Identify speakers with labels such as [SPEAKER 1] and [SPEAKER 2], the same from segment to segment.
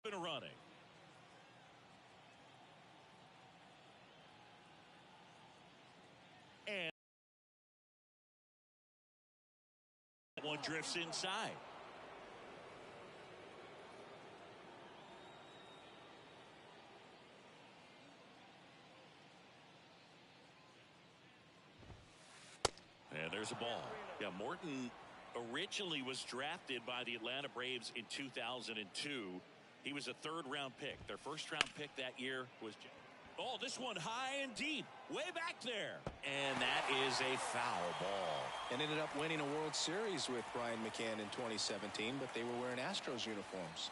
[SPEAKER 1] been running. And one drifts inside. And there's a ball. Yeah, Morton originally was drafted by the Atlanta Braves in 2002. He was a third-round pick. Their first-round pick that year was... Oh, this one high and deep, way back there. And that is a foul ball.
[SPEAKER 2] And ended up winning a World Series with Brian McCann in 2017, but they were wearing Astros uniforms.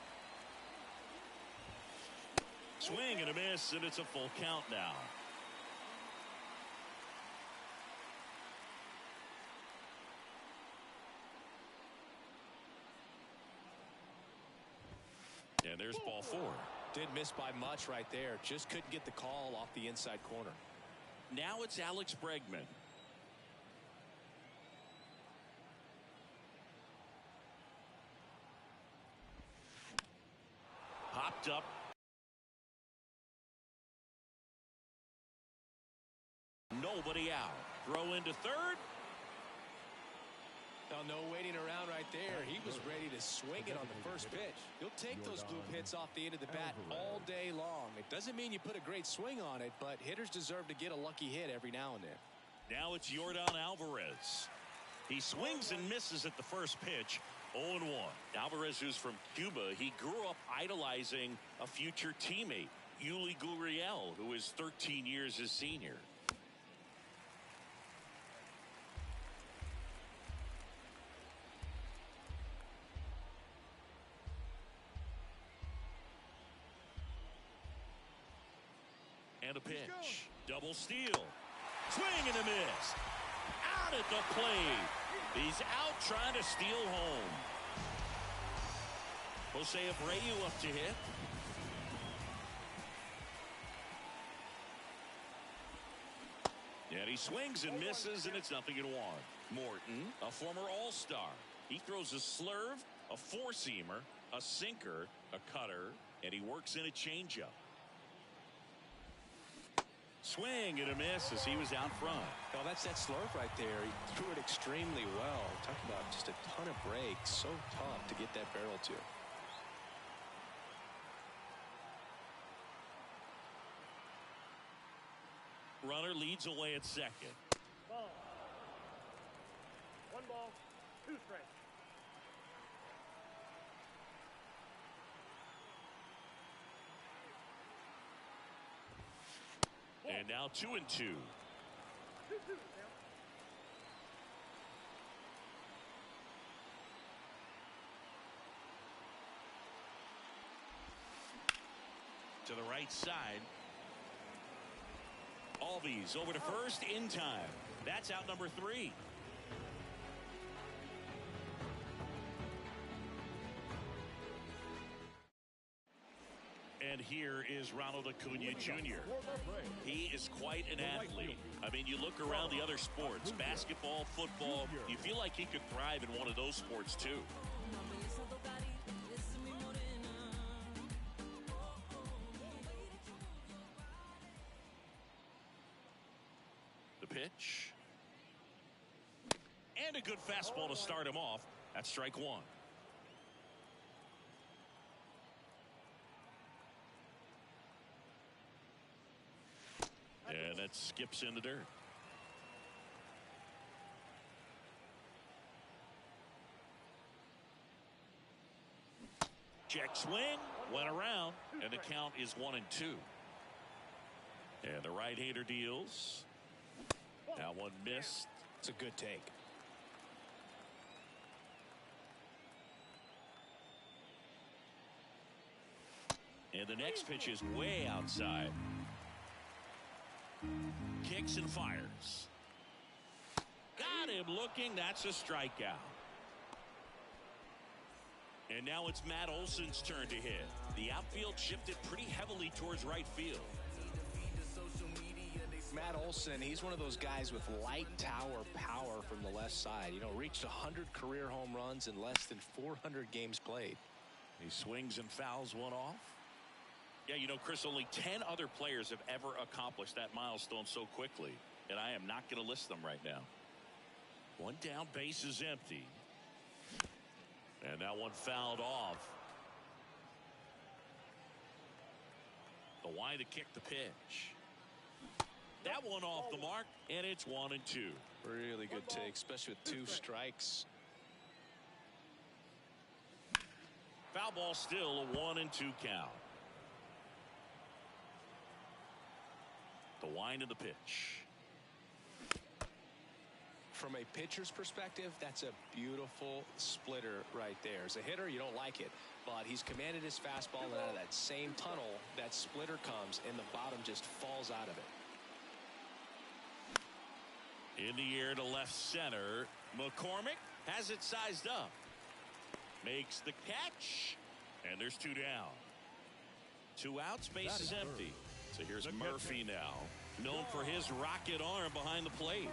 [SPEAKER 1] Swing and a miss, and it's a full count now. And there's ball 4.
[SPEAKER 2] Did miss by much right there. Just couldn't get the call off the inside corner.
[SPEAKER 1] Now it's Alex Bregman. Popped up. Nobody out. Throw into third.
[SPEAKER 2] Now, no waiting around right there. He was ready to swing it on the first pitch. He'll take those bloop hits off the end of the bat all day long. It doesn't mean you put a great swing on it, but hitters deserve to get a lucky hit every now and then.
[SPEAKER 1] Now it's Yordan Alvarez. He swings and misses at the first pitch. 0-1. Alvarez, who's from Cuba, he grew up idolizing a future teammate, Yuli Gurriel, who is 13 years his senior. And a pitch. Double steal. Swing and a miss. Out at the plate. He's out trying to steal home. Jose Abreu up to hit. And he swings and misses, and it's 0-1. Morton, a former All-Star. He throws a slurve, a four-seamer, a sinker, a cutter, and he works in a changeup. Swing and a miss as he was out front.
[SPEAKER 2] Well, that's that slurve right there. He threw it extremely well. Talk about just a ton of breaks. So tough to get that barrel to.
[SPEAKER 1] Runner leads away at second.
[SPEAKER 3] Ball. 1 ball, 2 strikes.
[SPEAKER 1] And now 2-2. To the right side. Albies over to first in time. That's out number 3. And here is Ronald Acuna Jr. He is quite an athlete. I mean, you look around the other sports, basketball, football, you feel like he could thrive in one of those sports too. The pitch. And a good fastball to start him off. That's strike 1. And that skips in the dirt. Check swing, went around, and the count is 1-2. And the right-hander deals. That one missed.
[SPEAKER 2] It's a good take.
[SPEAKER 1] And the next pitch is way outside. Kicks and fires. Got him looking. That's a strikeout. And now it's Matt Olson's turn to hit. The outfield shifted pretty heavily towards right field.
[SPEAKER 2] Matt Olson, he's one of those guys with light tower power from the left side. You know, reached 100 career home runs in less than 400 games played.
[SPEAKER 1] He swings and fouls one off. Yeah, you know, Chris, only 10 other players have ever accomplished that milestone so quickly, and I am not going to list them right now. One down, base is empty. And that one fouled off. The Y to kick the pitch. That one off the mark, and it's 1-2.
[SPEAKER 2] Really good take, especially with 2 strikes.
[SPEAKER 1] Foul ball, still a 1-2 count. The wind of the pitch.
[SPEAKER 2] From a pitcher's perspective, that's a beautiful splitter right there. As a hitter, you don't like it, but he's commanded his fastball, and out of that same tunnel, that splitter comes, and the bottom just falls out of it.
[SPEAKER 1] In the air to left center. McCormick has it sized up. Makes the catch. And there's 2 down. 2 outs, base is empty. So here's Murphy now. Known for his rocket arm behind the plate.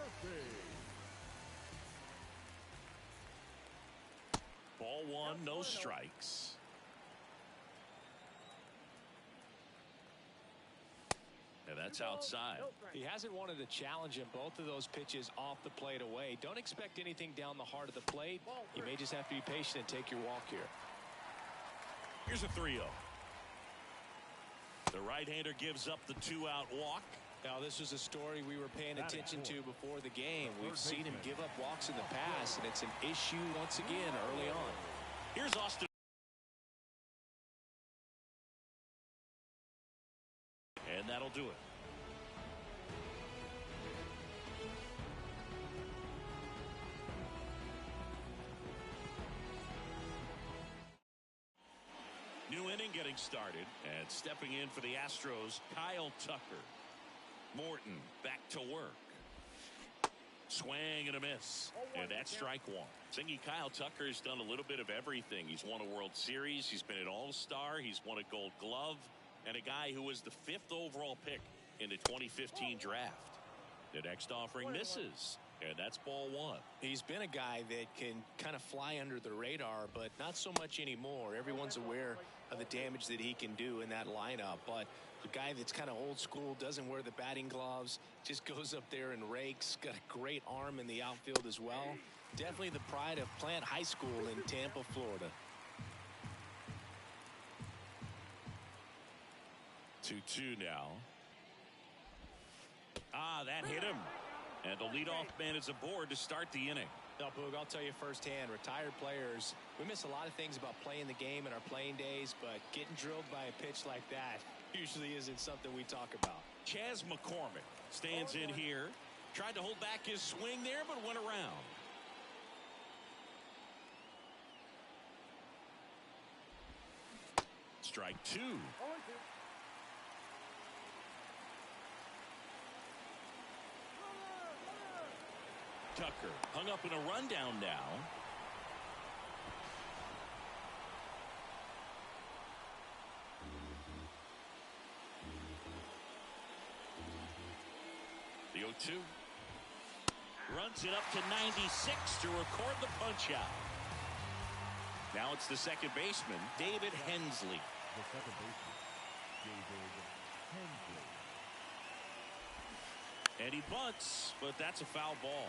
[SPEAKER 1] Ball 1, no strikes. And that's outside.
[SPEAKER 2] He hasn't wanted to challenge him. Both of those pitches off the plate away. Don't expect anything down the heart of the plate. You may just have to be patient and take your walk here.
[SPEAKER 1] Here's a 3-0. The right-hander gives up the 2-out walk.
[SPEAKER 2] Now, this was a story we were paying attention to before the game. We've seen him give up walks in the past, and it's an issue once again early on.
[SPEAKER 1] Here's Austin. And that'll do it. New inning getting started, and stepping in for the Astros, Kyle Tucker. Morton back to work. Swing and a miss. And that's strike 1. Thinking Kyle Tucker's done a little bit of everything. He's won a World Series. He's been an All-Star. He's won a Gold Glove. And a guy who was the 5th overall pick in the 2015 draft. The next offering misses. And that's ball 1.
[SPEAKER 2] He's been a guy that can kind of fly under the radar, but not so much anymore. Everyone's aware of the damage that he can do in that lineup. But a guy that's kind of old school, doesn't wear the batting gloves, just goes up there and rakes. Got a great arm in the outfield as well. Definitely the pride of Plant High School in Tampa, Florida.
[SPEAKER 1] 2-2 now. That hit him. And the leadoff man is aboard to start the inning.
[SPEAKER 2] Now, Boog, I'll tell you firsthand, retired players, we miss a lot of things about playing the game in our playing days, but getting drilled by a pitch like that usually isn't something we talk about.
[SPEAKER 1] Chas McCormick stands in here. Tried to hold back his swing there, but went around. Strike 2. Tucker hung up in a rundown now. The 0-2. Runs it up to 96 to record the punch out. Now it's the second baseman, David Hensley.
[SPEAKER 4] The second baseman, David Hensley.
[SPEAKER 1] And he bunts, but that's a foul ball.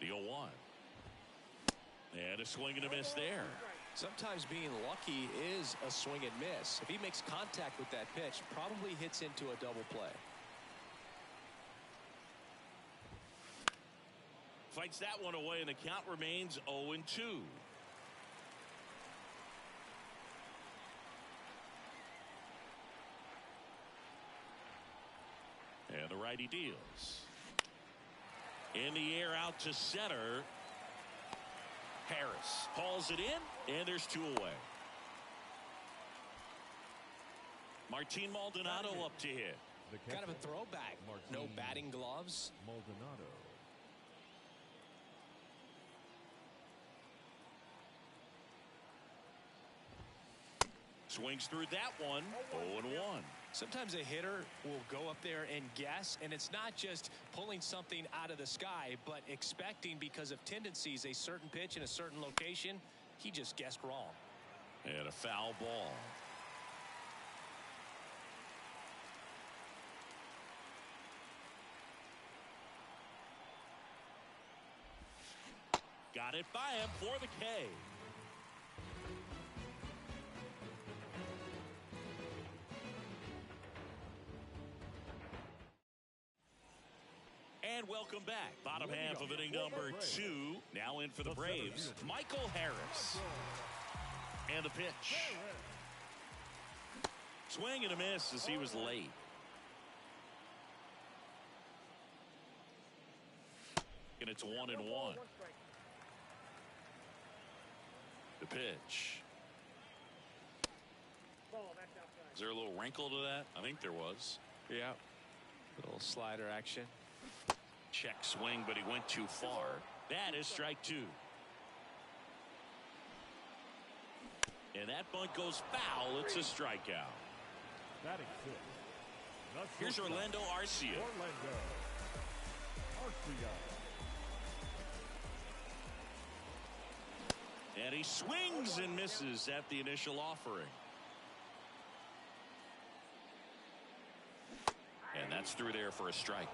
[SPEAKER 1] The 0-1. And a swing and a miss there.
[SPEAKER 2] Sometimes being lucky is a swing and miss. If he makes contact with that pitch, probably hits into a double play.
[SPEAKER 1] Fights that one away, and the count remains 0-2. And the righty deals. In the air out to center. Harris hauls it in, and there's 2 away. Martin Maldonado up to hit.
[SPEAKER 2] Kind of a throwback. No batting gloves.
[SPEAKER 4] Maldonado.
[SPEAKER 1] Swings through that one. 0-1.
[SPEAKER 2] Sometimes a hitter will go up there and guess, and it's not just pulling something out of the sky, but expecting because of tendencies a certain pitch in a certain location. He just guessed wrong.
[SPEAKER 1] And a foul ball. Got it by him for the K. And welcome back. Bottom half of inning number 2. Now in for the Braves, Michael Harris. And the pitch. Swing and a miss as he was late. And it's 1-1. The pitch. Is there a little wrinkle to that? I think there was.
[SPEAKER 2] Yeah. Little slider action.
[SPEAKER 1] Check swing, but he went too far. That is strike 2. And that bunt goes foul. It's a strikeout.
[SPEAKER 4] Batting fifth.
[SPEAKER 1] Here's Orlando Arcia.
[SPEAKER 4] Orlando Arcia.
[SPEAKER 1] And he swings and misses at the initial offering. And that's through there for a strike.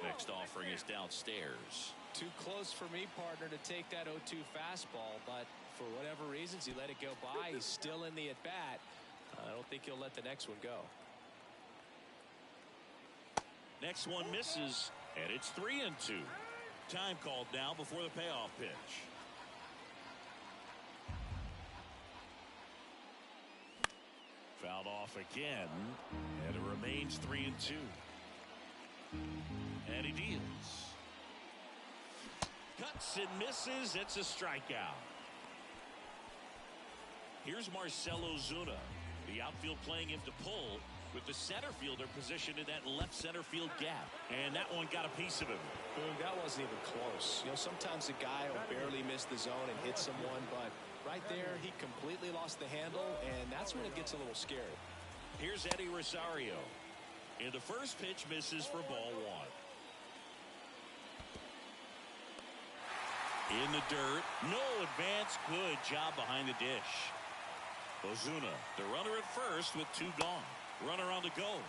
[SPEAKER 1] Next offering is downstairs.
[SPEAKER 2] Too close for me, partner, to take that 0-2 fastball, but for whatever reasons he let it go by. He's still in the at-bat. I don't think he'll let the next one go.
[SPEAKER 1] Next one misses, and it's 3-2. Time called now before the payoff pitch. Fouled off again, and it remains 3-2. And he deals. Cuts and misses. It's a strikeout. Here's Marcell Ozuna. The outfield playing him to pull, with the center fielder positioned in that left center field gap. And that one got a piece of him.
[SPEAKER 2] Boom, that wasn't even close. You know, sometimes a guy will barely miss the zone and hit someone, but right there he completely lost the handle, and that's when it gets a little scary.
[SPEAKER 1] Here's Eddie Rosario. And the first pitch misses for ball 1. In the dirt. No advance. Good job behind the dish. Ozuna, the runner at first with 2 gone. Runner on the go.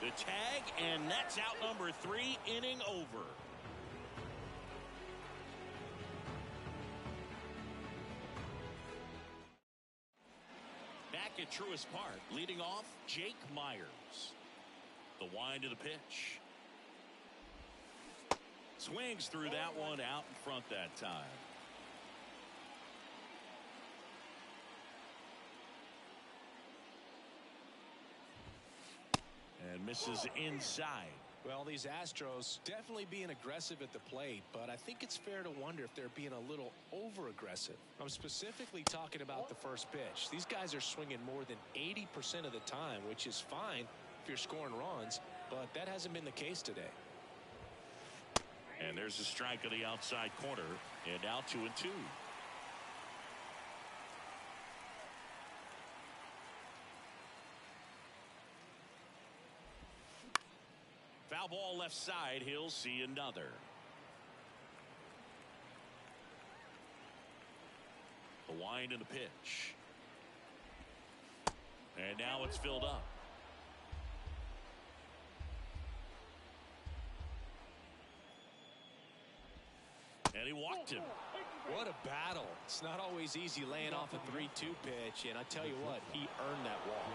[SPEAKER 1] The tag, and that's out number 3. Inning over. Back at Truist Park, leading off, Jake Myers. The wind of the pitch. Swings through that one, out in front that time. And misses inside.
[SPEAKER 2] Well, these Astros definitely being aggressive at the plate, but I think it's fair to wonder if they're being a little over-aggressive. I'm specifically talking about the first pitch. These guys are swinging more than 80% of the time, which is fine if you're scoring runs, but that hasn't been the case today.
[SPEAKER 1] And there's a strike on the outside corner, and now 2-2. Foul ball left side. He'll see another. The wind and the pitch. And now it's filled up. And he walked him.
[SPEAKER 2] What a battle. It's not always easy laying off a 3-2 pitch, and I tell you what, he earned that walk.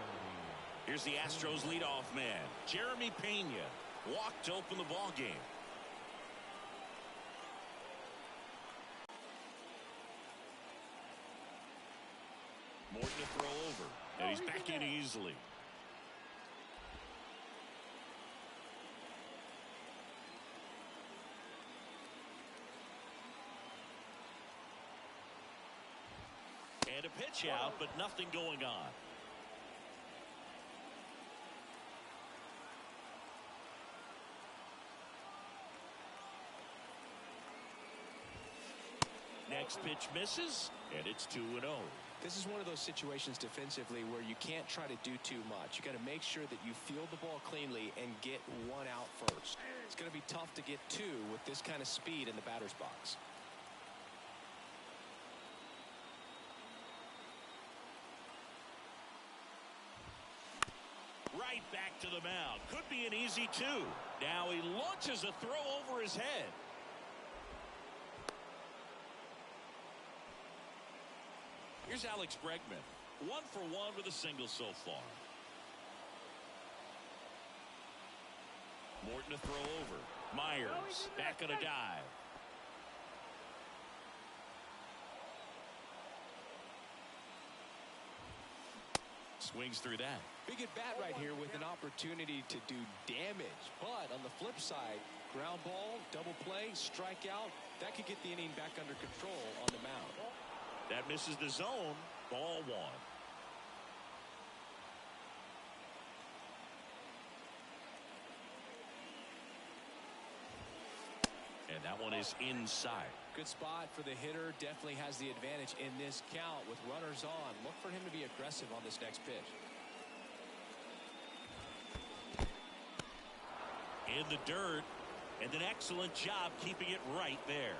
[SPEAKER 1] Here's the Astros leadoff man, Jeremy Pena. Walked to open the ball game. Morton to throw over, and he's back in easily. And a pitch out, but nothing going on. Next pitch misses, and it's 2-0.
[SPEAKER 2] This is one of those situations defensively where you can't try to do too much. You got to make sure that you field the ball cleanly and get one out first. It's going to be tough to get two with this kind of speed in the batter's box.
[SPEAKER 1] Right back to the mound. Could be an easy two. Now he launches a throw over his head. Here's Alex Bregman. 1 for 1 with a single so far. Morton to throw over. Myers back on a dive. Swings through that.
[SPEAKER 2] Big at bat right here with an opportunity to do damage. But on the flip side, ground ball, double play, strikeout, that could get the inning back under control on the mound.
[SPEAKER 1] That misses the zone. Ball 1. And that one is inside.
[SPEAKER 2] Good spot for the hitter. Definitely has the advantage in this count with runners on. Look for him to be aggressive on this next pitch.
[SPEAKER 1] In the dirt, and an excellent job keeping it right there.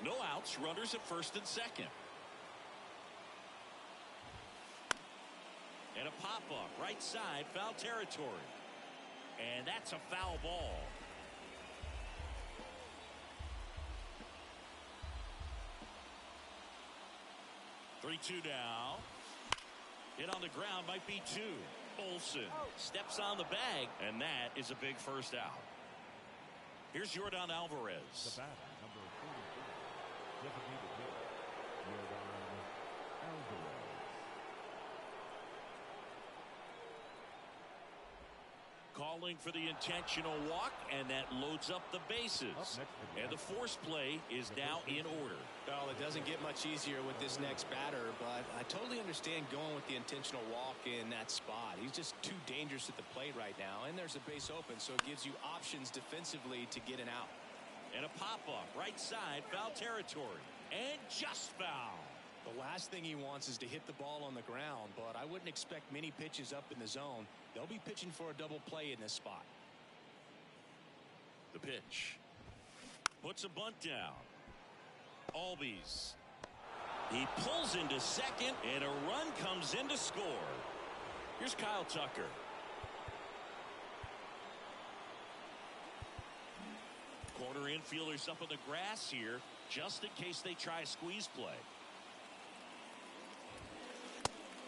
[SPEAKER 1] No outs, runners at first and second. And a pop-up, right side, foul territory. And that's a foul ball. Three-two now. Hit on the ground, might be 2. Olsen steps on the bag, and that is a big first out. Here's Yordan Alvarez.
[SPEAKER 4] The batter, number 44, designated hitter, Yordan Alvarez.
[SPEAKER 1] Calling for the intentional walk, and that loads up the bases. And the force play is now in order.
[SPEAKER 2] Well, it doesn't get much easier with this next batter, but I totally understand going with the intentional walk in that spot. He's just too dangerous at the plate right now, and there's a base open, so it gives you options defensively to get an out.
[SPEAKER 1] And a pop-up, right side, foul territory. And just foul.
[SPEAKER 2] The last thing he wants is to hit the ball on the ground, but I wouldn't expect many pitches up in the zone. They'll be pitching for a double play in this spot.
[SPEAKER 1] The pitch. Puts a bunt down. Albies. He pulls into second, and a run comes in to score. Here's Kyle Tucker. Corner infielders up on the grass here, just in case they try a squeeze play.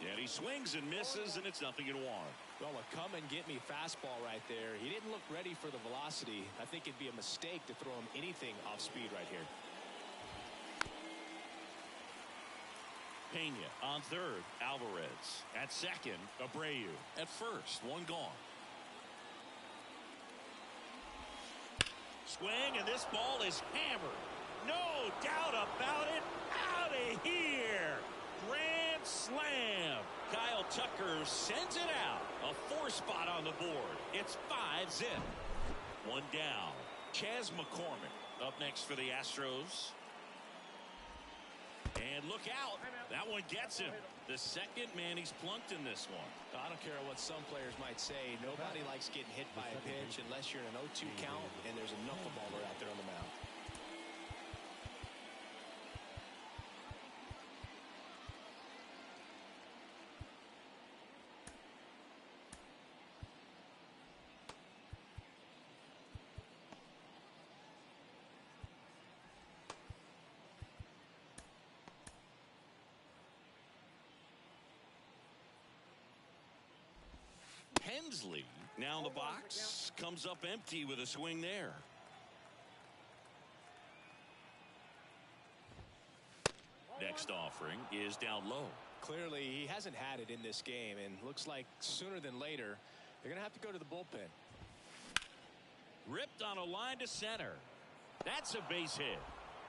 [SPEAKER 1] And he swings and misses, and it's 0-1.
[SPEAKER 2] Well, a come and get me fastball right there. He didn't look ready for the velocity. I think it'd be a mistake to throw him anything off speed right here.
[SPEAKER 1] Pena on third. Alvarez at second. Abreu at first. One gone. Swing, and this ball is hammered. No doubt about it. Out of here. Grand slam. Kyle Tucker sends it out. A 4-spot on the board. It's 5 zip. One down. Chas McCormick up next for the Astros. And look out. That one gets him. The second man he's plunked in this one.
[SPEAKER 2] I don't care what some players might say. Nobody likes getting hit by a pitch unless you're in an 0-2 count and there's a knuckleballer out there on the mound.
[SPEAKER 1] Hensley now in the box, comes up empty with a swing there. Next offering is down low.
[SPEAKER 2] Clearly he hasn't had it in this game, and looks like sooner than later they're gonna have to go to the bullpen.
[SPEAKER 1] Ripped on a line to center. That's a base hit.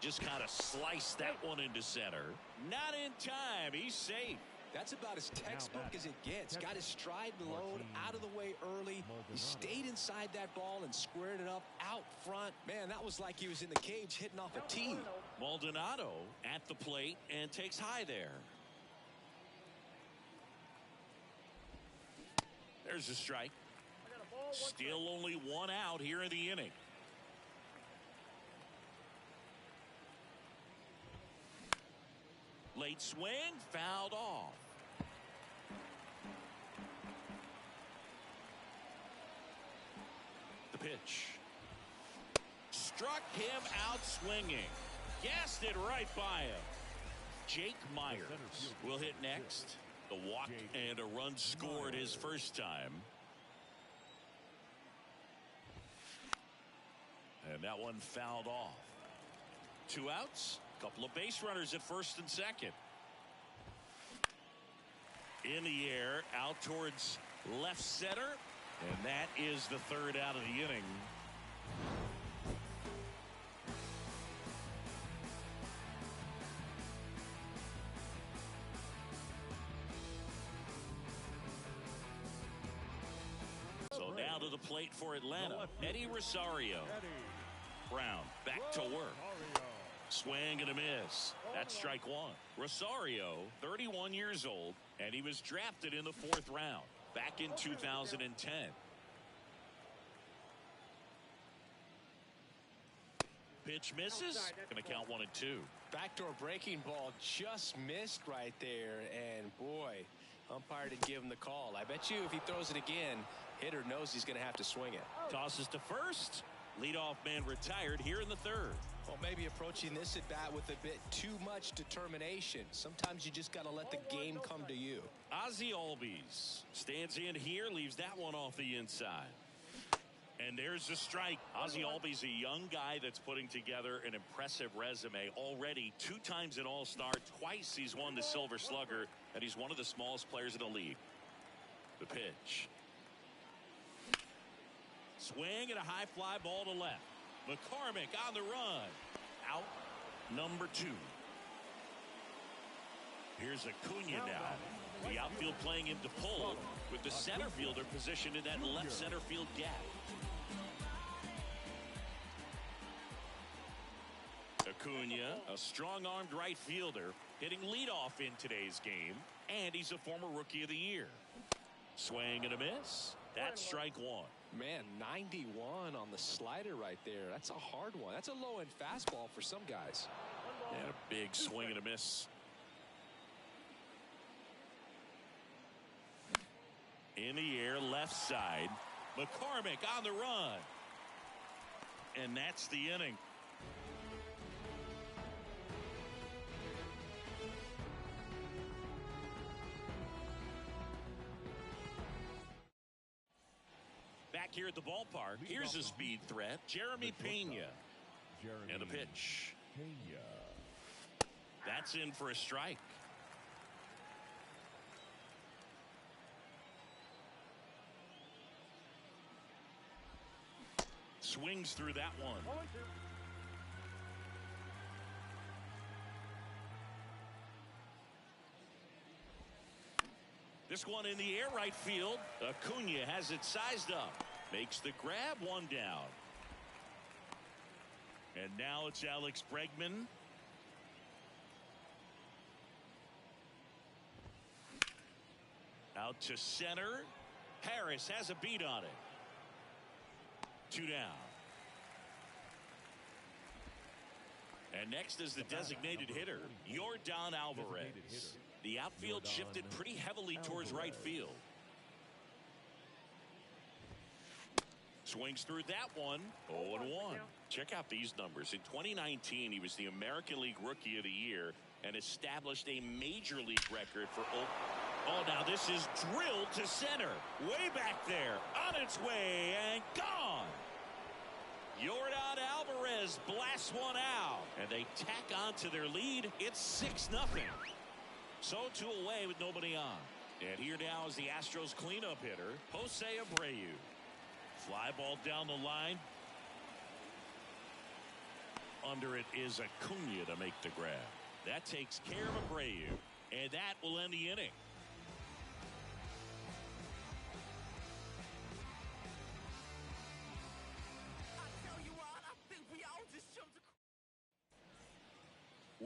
[SPEAKER 1] Just kind of sliced that one into center. Not in time. He's safe.
[SPEAKER 2] That's about as textbook as it gets. Got his stride load out of the way early. He stayed inside that ball and squared it up out front. Man, that was like he was in the cage hitting off a tee.
[SPEAKER 1] Maldonado at the plate and takes high there. There's a strike.
[SPEAKER 3] I got a ball, 1
[SPEAKER 1] Still
[SPEAKER 3] strike.
[SPEAKER 1] only 1 out here in the inning. Late swing, fouled off. The pitch. Struck him out swinging. Gassed it right by him. Jake Myers will hit next. The walk and a run scored his first time. And that one fouled off. 2 outs. Couple of base runners at first and second. In the air, out towards left center. And that is the 3rd out of the inning. So now to the plate for Atlanta. Eddie Rosario. Brown back to work. Swing and a miss. That's strike 1. Rosario, 31 years old, and he was drafted in the 4th round back in 2010. Pitch misses. Going to count 1 and 2.
[SPEAKER 2] Backdoor breaking ball just missed right there, and boy, umpire didn't give him the call. I bet you if he throws it again, hitter knows he's going to have to swing it.
[SPEAKER 1] Tosses to first. Leadoff man retired here in the 3rd.
[SPEAKER 2] Well, maybe approaching this at bat with a bit too much determination. Sometimes you just got to let the game come to you.
[SPEAKER 1] Ozzie Albies stands in here, leaves that one off the inside. And there's the strike. Ozzie Albies, a young guy that's putting together an impressive resume. Already 2 times an All-Star, twice he's won the Silver Slugger, and he's one of the smallest players in the league. The pitch. Swing and a high fly ball to left. McCormick on the run. Out number 2. Here's Acuna now. The outfield playing him to pull with the center fielder positioned in that left center field gap. Acuna, a strong-armed right fielder, hitting leadoff in today's game, and he's a former Rookie of the Year. Swing and a miss. That's strike 1.
[SPEAKER 2] Man, 91 on the slider right there. That's a hard one. That's a low-end fastball for some guys.
[SPEAKER 1] And a big swing and a miss. In the air, left side. McCormick on the run. And that's the inning. Back here at the ballpark, here's a speed threat, Jeremy Pena. And the pitch. That's in for a strike. Swings through that one.
[SPEAKER 3] 0 and 2.
[SPEAKER 1] This one in the air, right field. Acuna has it sized up. Makes the grab, 1 down. And now it's Alex Bregman. Out to center. Harris has a beat on it. 2 down. And next is the designated hitter, Yordan Alvarez. The outfield shifted pretty heavily towards right field. Swings through that one. 0 and 1. Check out these numbers. In 2019, he was the American League Rookie of the Year and established a major league record for. Oh, now this is drilled to center. Way back there. On its way and gone. Yordan Alvarez blasts one out. And they tack on to their lead. It's 6-0. So 2 away with nobody on. And here now is the Astros cleanup hitter, Jose Abreu. Fly ball down the line. Under it is Acuna to make the grab. That takes care of Abreu. And that will end the inning.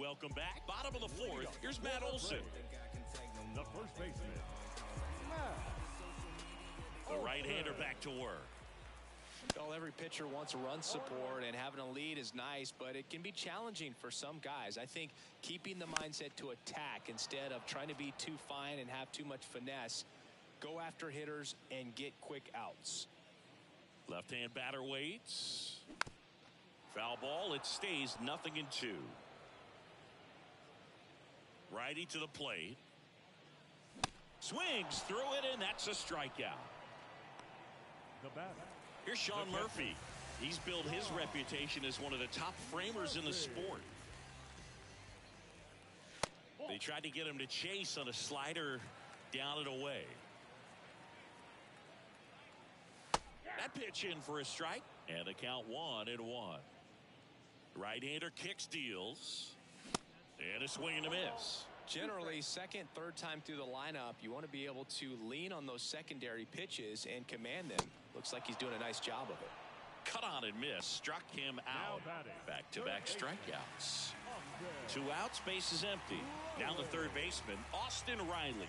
[SPEAKER 1] Welcome back. Bottom of the fourth. Here's Matt Olson.
[SPEAKER 4] The first baseman,
[SPEAKER 1] The right-hander back to work.
[SPEAKER 2] Well, every pitcher wants run support, and having a lead is nice, but it can be challenging for some guys. I think keeping the mindset to attack instead of trying to be too fine and have too much finesse, go after hitters and get quick outs.
[SPEAKER 1] Left-hand batter waits. Foul ball. It stays 0-2. Righty to the plate. Swings through it, and that's a strikeout.
[SPEAKER 4] the batter.
[SPEAKER 1] Here's Sean Murphy. He's built his reputation as one of the top framers in the sport. They tried to get him to chase on a slider down and away. That pitch in for a strike, and the count 1-1. Right-hander kicks, deals, and a swing and a miss.
[SPEAKER 2] Generally, second, third time through the lineup, you want to be able to lean on those secondary pitches and command them. Looks like he's doing a nice job of it.
[SPEAKER 1] Cut on and miss. Struck him out. Back-to-back strikeouts. 2 outs, base is empty. Now the third baseman, Austin Riley.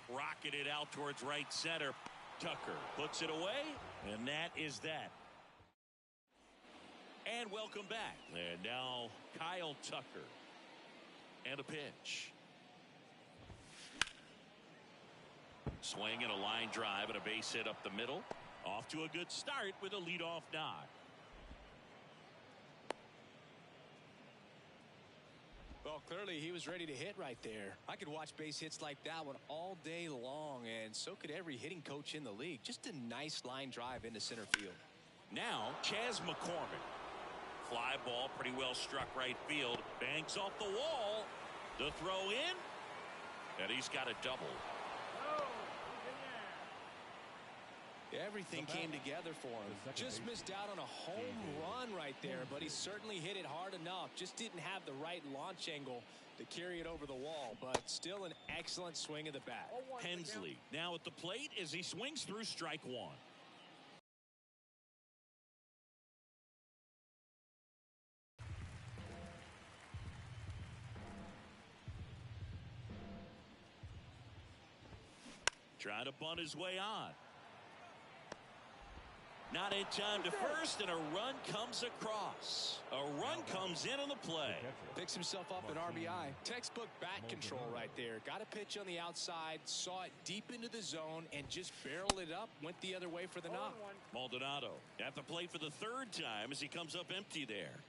[SPEAKER 1] Rocketed out towards right center. Tucker puts it away, and that is that. And welcome back. And now Kyle Tucker. And a pitch. Swing and a line drive and a base hit up the middle. Off to a good start with a leadoff knock.
[SPEAKER 2] Well, clearly he was ready to hit right there. I could watch base hits like that one all day long, and so could every hitting coach in the league. Just a nice line drive into center field.
[SPEAKER 1] Now, Chas McCormick. Fly ball, pretty well struck right field. Banks off the wall. The throw in. And he's got a double.
[SPEAKER 2] Everything came together for him. Just missed out on a home run right there, but he certainly hit it hard enough. Just didn't have the right launch angle to carry it over the wall, but still an excellent swing of the bat.
[SPEAKER 1] Hensley now at the plate as he swings through strike 1. Trying to bunt his way on. Not in time to first, and a run comes across. A run comes in on the play.
[SPEAKER 2] Picks himself up an RBI. Textbook bat control right there. Got a pitch on the outside, saw it deep into the zone, and just barreled it up. Went the other way for the knock.
[SPEAKER 1] Maldonado at the plate for the third time as he comes up empty there.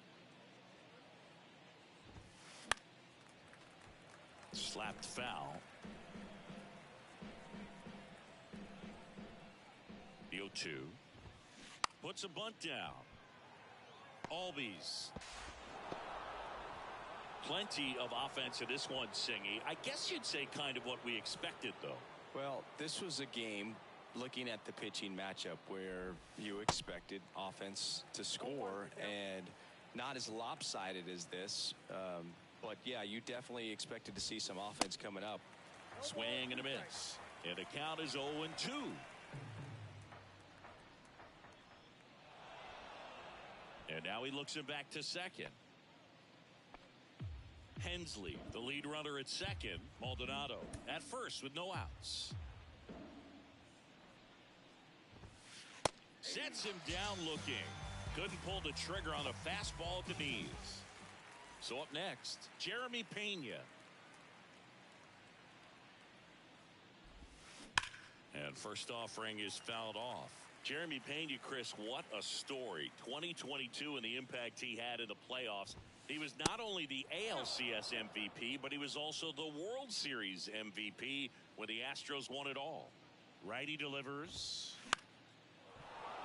[SPEAKER 1] Slapped foul. The 0-2. Puts a bunt down. Albies. Plenty of offense in this one, Singy. I guess you'd say kind of what we expected, though.
[SPEAKER 2] Well, this was a game, looking at the pitching matchup, where you expected offense to score, and not as lopsided as this. But, yeah, you definitely expected to see some offense coming up.
[SPEAKER 1] Swing and a miss. And the count is 0-2. And now he looks him back to second. Hensley, the lead runner at second. Maldonado at first with no outs. Sets him down looking. Couldn't pull the trigger on a fastball at the knees. So up next, Jeremy Pena. And first offering is fouled off. Jeremy Pena, Chris, what a story. 2022 and the impact he had in the playoffs. He was not only the ALCS MVP, but he was also the World Series MVP when the Astros won it all. Righty delivers.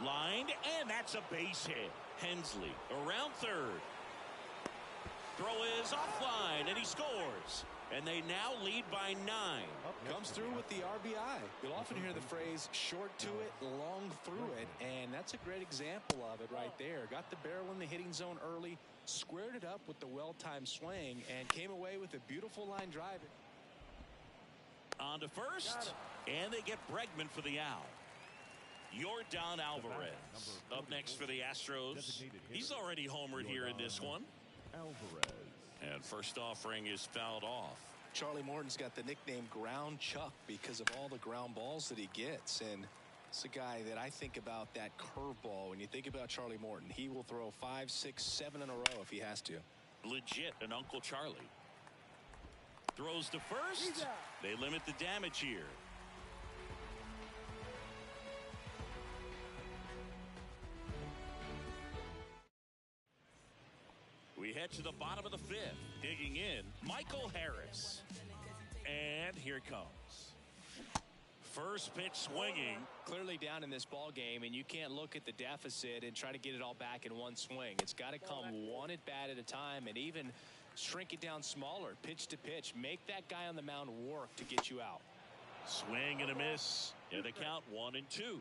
[SPEAKER 1] Lined, and that's a base hit. Hensley around third. Throw is offline, and he scores. And they now lead by 9.
[SPEAKER 2] Comes through with the RBI. You'll often hear the phrase short to it, long through it, and that's a great example of it right there. Got the barrel in the hitting zone early, squared it up with the well-timed swing, and came away with a beautiful line drive.
[SPEAKER 1] On to first, and they get Bregman for the out. Yordan Alvarez up next for the Astros. He's already homered here in this one.
[SPEAKER 4] Alvarez.
[SPEAKER 1] And first offering is fouled off.
[SPEAKER 2] Charlie Morton's got the nickname Ground Chuck because of all the ground balls that he gets. And it's a guy that I think about that curveball. When you think about Charlie Morton, he will throw 5, 6, 7 in a row if he has to.
[SPEAKER 1] Legit an Uncle Charlie. Throws to first. They limit the damage here. We head to the bottom of the 5th. Digging in, Michael Harris. And here it comes. First pitch swinging.
[SPEAKER 2] Clearly down in this ball game, and you can't look at the deficit and try to get it all back in one swing. It's got to come one at bat at a time, and even shrink it down smaller, pitch to pitch. Make that guy on the mound work to get you out.
[SPEAKER 1] Swing and a miss. And the count 1-2.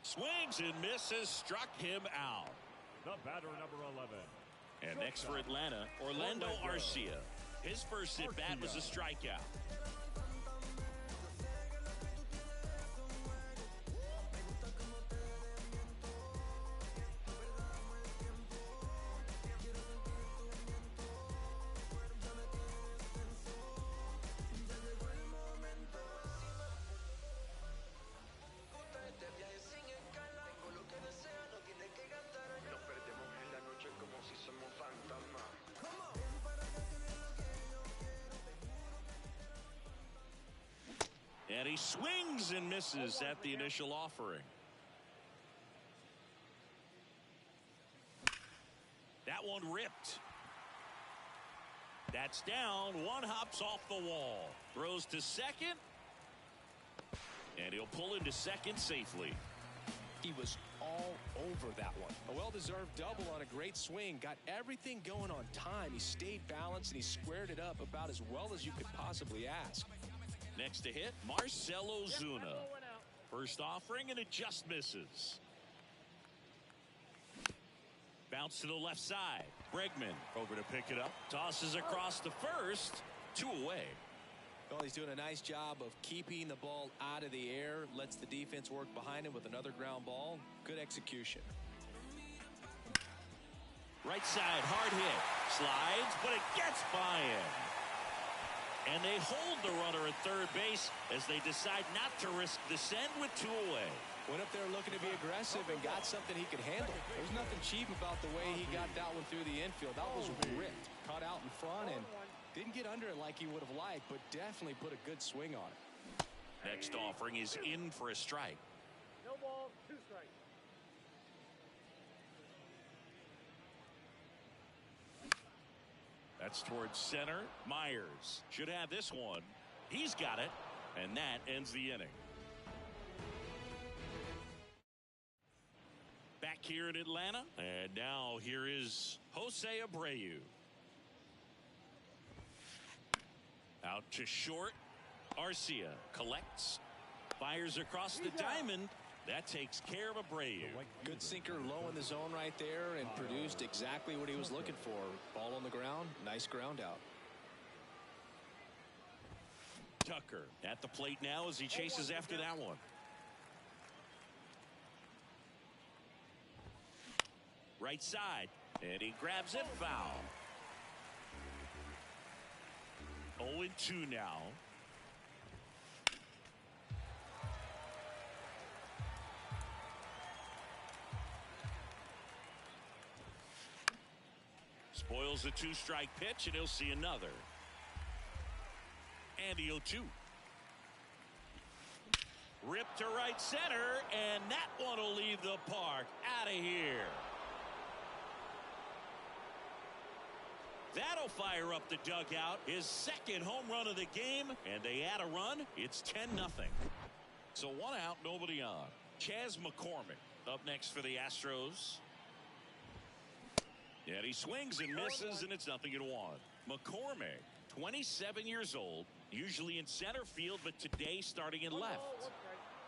[SPEAKER 1] Swings and misses, struck him out.
[SPEAKER 4] The batter, number 11.
[SPEAKER 1] And next for Atlanta, Orlando Arcia. His first at bat was a strikeout. And he swings and misses at the initial offering. That one ripped. That's down. One hops off the wall. Throws to second. And he'll pull into second safely.
[SPEAKER 2] He was all over that one. A well-deserved double on a great swing. Got everything going on time. He stayed balanced and he squared it up about as well as you could possibly ask.
[SPEAKER 1] Next to hit, Marcell Ozuna. First offering, and it just misses. Bounce to the left side. Bregman over to pick it up. Tosses across the first. 2 away.
[SPEAKER 2] Well, he's doing a nice job of keeping the ball out of the air. Lets the defense work behind him with another ground ball. Good execution.
[SPEAKER 1] Right side, hard hit. Slides, but it gets by him. And they hold the runner at third base as they decide not to risk the send with 2 away.
[SPEAKER 2] Went up there looking to be aggressive and got something he could handle. There's nothing cheap about the way he got that one through the infield. That was ripped. Caught out in front and didn't get under it like he would have liked, but definitely put a good swing on it.
[SPEAKER 1] Next offering is in for a strike.
[SPEAKER 3] No ball, 2 strikes.
[SPEAKER 1] That's towards center. Myers should have this one. He's got it, and that ends the inning. Back here in Atlanta, and now here is Jose Abreu. Out to short. Arcia collects. Fires across the diamond. That takes care of Abreu.
[SPEAKER 2] Good sinker low in the zone right there and produced exactly what he was looking for. Ball on the ground. Nice ground out.
[SPEAKER 1] Tucker at the plate now as he chases after that one. Right side. And he grabs it foul. 0-2 now. Spoils the 2-strike pitch, and he'll see another. And the 0-2. Ripped to right center, and that one will leave the park. Out of here. That'll fire up the dugout. His second home run of the game, and they add a run. It's 10-0. So 1 out, nobody on. Chas McCormick up next for the Astros. And he swings and misses, and it's 0-1. McCormick, 27 years old, usually in center field, but today starting in left.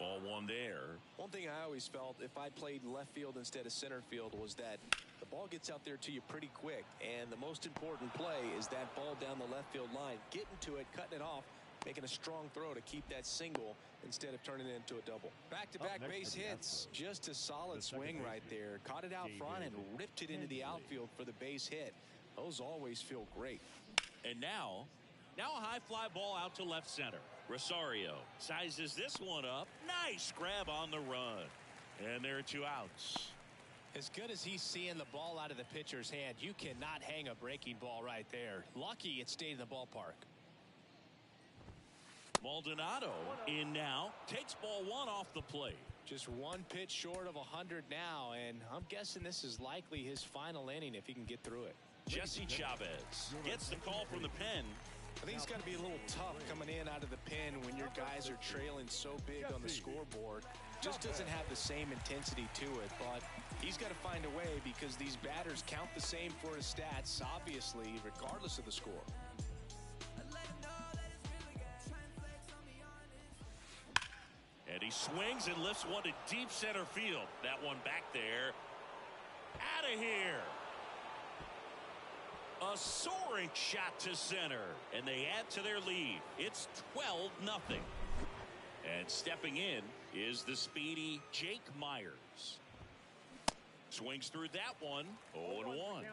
[SPEAKER 1] Ball one there.
[SPEAKER 2] One thing I always felt if I played in left field instead of center field was that the ball gets out there to you pretty quick, and the most important play is that ball down the left field line, getting to it, cutting it off, making a strong throw to keep that single instead of turning it into a double. Back-to-back base hits. Just a solid swing right there. Caught it out front and ripped it into the outfield for the base hit. Those always feel great.
[SPEAKER 1] And now a high fly ball out to left center. Rosario sizes this one up. Nice grab on the run. And there are 2 outs.
[SPEAKER 2] As good as he's seeing the ball out of the pitcher's hand, you cannot hang a breaking ball right there. Lucky it stayed in the ballpark.
[SPEAKER 1] Maldonado in now. Takes ball 1 off the plate.
[SPEAKER 2] Just 1 pitch short of 100 now, and I'm guessing this is likely his final inning if he can get through it.
[SPEAKER 1] Jesse Chavez gets the call from the pen.
[SPEAKER 2] I think it's got to be a little tough coming in out of the pen when your guys are trailing so big on the scoreboard. Just doesn't have the same intensity to it, but he's got to find a way because these batters count the same for his stats, obviously, regardless of the score.
[SPEAKER 1] And he swings and lifts one to deep center field. That one back there. Out of here. A soaring shot to center, and they add to their lead. It's 12-0. And stepping in is the speedy Jake Myers. Swings through that one. 0-1.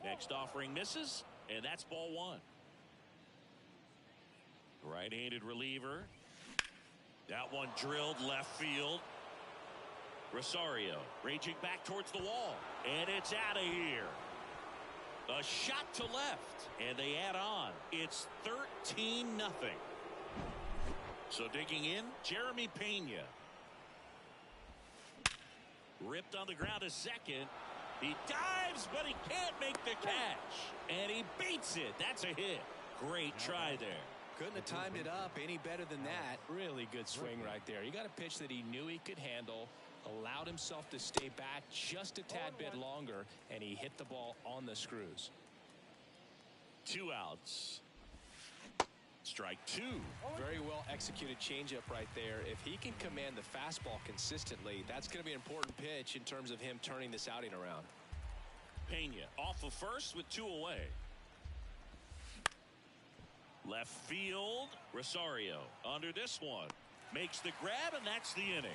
[SPEAKER 1] Next offering misses, and that's ball 1. Right-handed reliever. That one drilled left field. Rosario raging back towards the wall, and it's out of here. A shot to left, and they add on. It's 13-0. So digging in, Jeremy Pena. Ripped on the ground a second. He dives, but he can't make the catch, and he beats it. That's a hit. Great try there.
[SPEAKER 2] Couldn't have timed it up any better than that. Really good swing right there. He got a pitch that he knew he could handle, allowed himself to stay back just a tad bit longer, and he hit the ball on the screws.
[SPEAKER 1] 2 outs. Strike 2.
[SPEAKER 2] Very well executed changeup right there. If he can command the fastball consistently, that's going to be an important pitch in terms of him turning this outing around.
[SPEAKER 1] Pena off of first with 2 away. Left field. Rosario under this one. Makes the grab, and that's the inning.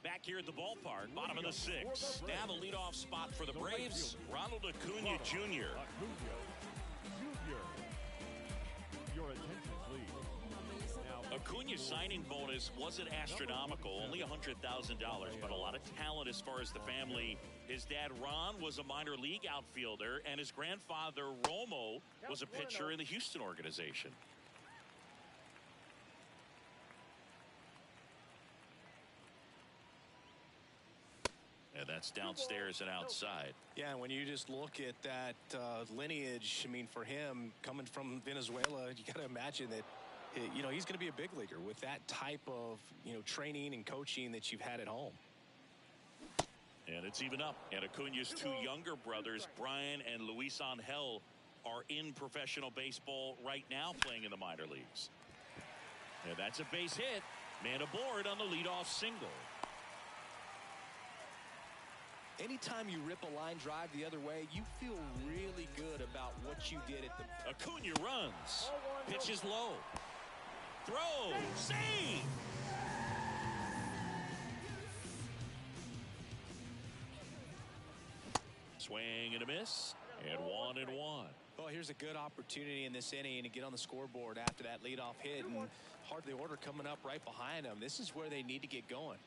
[SPEAKER 1] Back here at the ballpark, bottom of the 6th. Now the leadoff spot for the Braves, Ronald Acuna Jr.
[SPEAKER 4] Your attention, please.
[SPEAKER 1] Acuna's signing bonus wasn't astronomical, only $100,000, but a lot of talent as far as the family. His dad, Ron, was a minor league outfielder, and his grandfather, Romo, was a pitcher in the Houston organization. And that's downstairs and outside.
[SPEAKER 2] Yeah, when you just look at that lineage, I mean, for him, coming from Venezuela, you got to imagine that, you know, he's going to be a big leaguer with that type of, you know, training and coaching that you've had at home.
[SPEAKER 1] And it's even up. And Acuna's 2 younger brothers, Brian and Luis Angel, are in professional baseball right now playing in the minor leagues. And that's a base hit. Man aboard on the leadoff single.
[SPEAKER 2] Anytime you rip a line drive the other way, you feel really good about what you did at the...
[SPEAKER 1] Acuna runs. Pitches low. Throw. Save. Swing and a miss. And 1-1.
[SPEAKER 2] Well, here's a good opportunity in this inning to get on the scoreboard after that leadoff hit, and hardly order coming up right behind them. This is where they need to get going.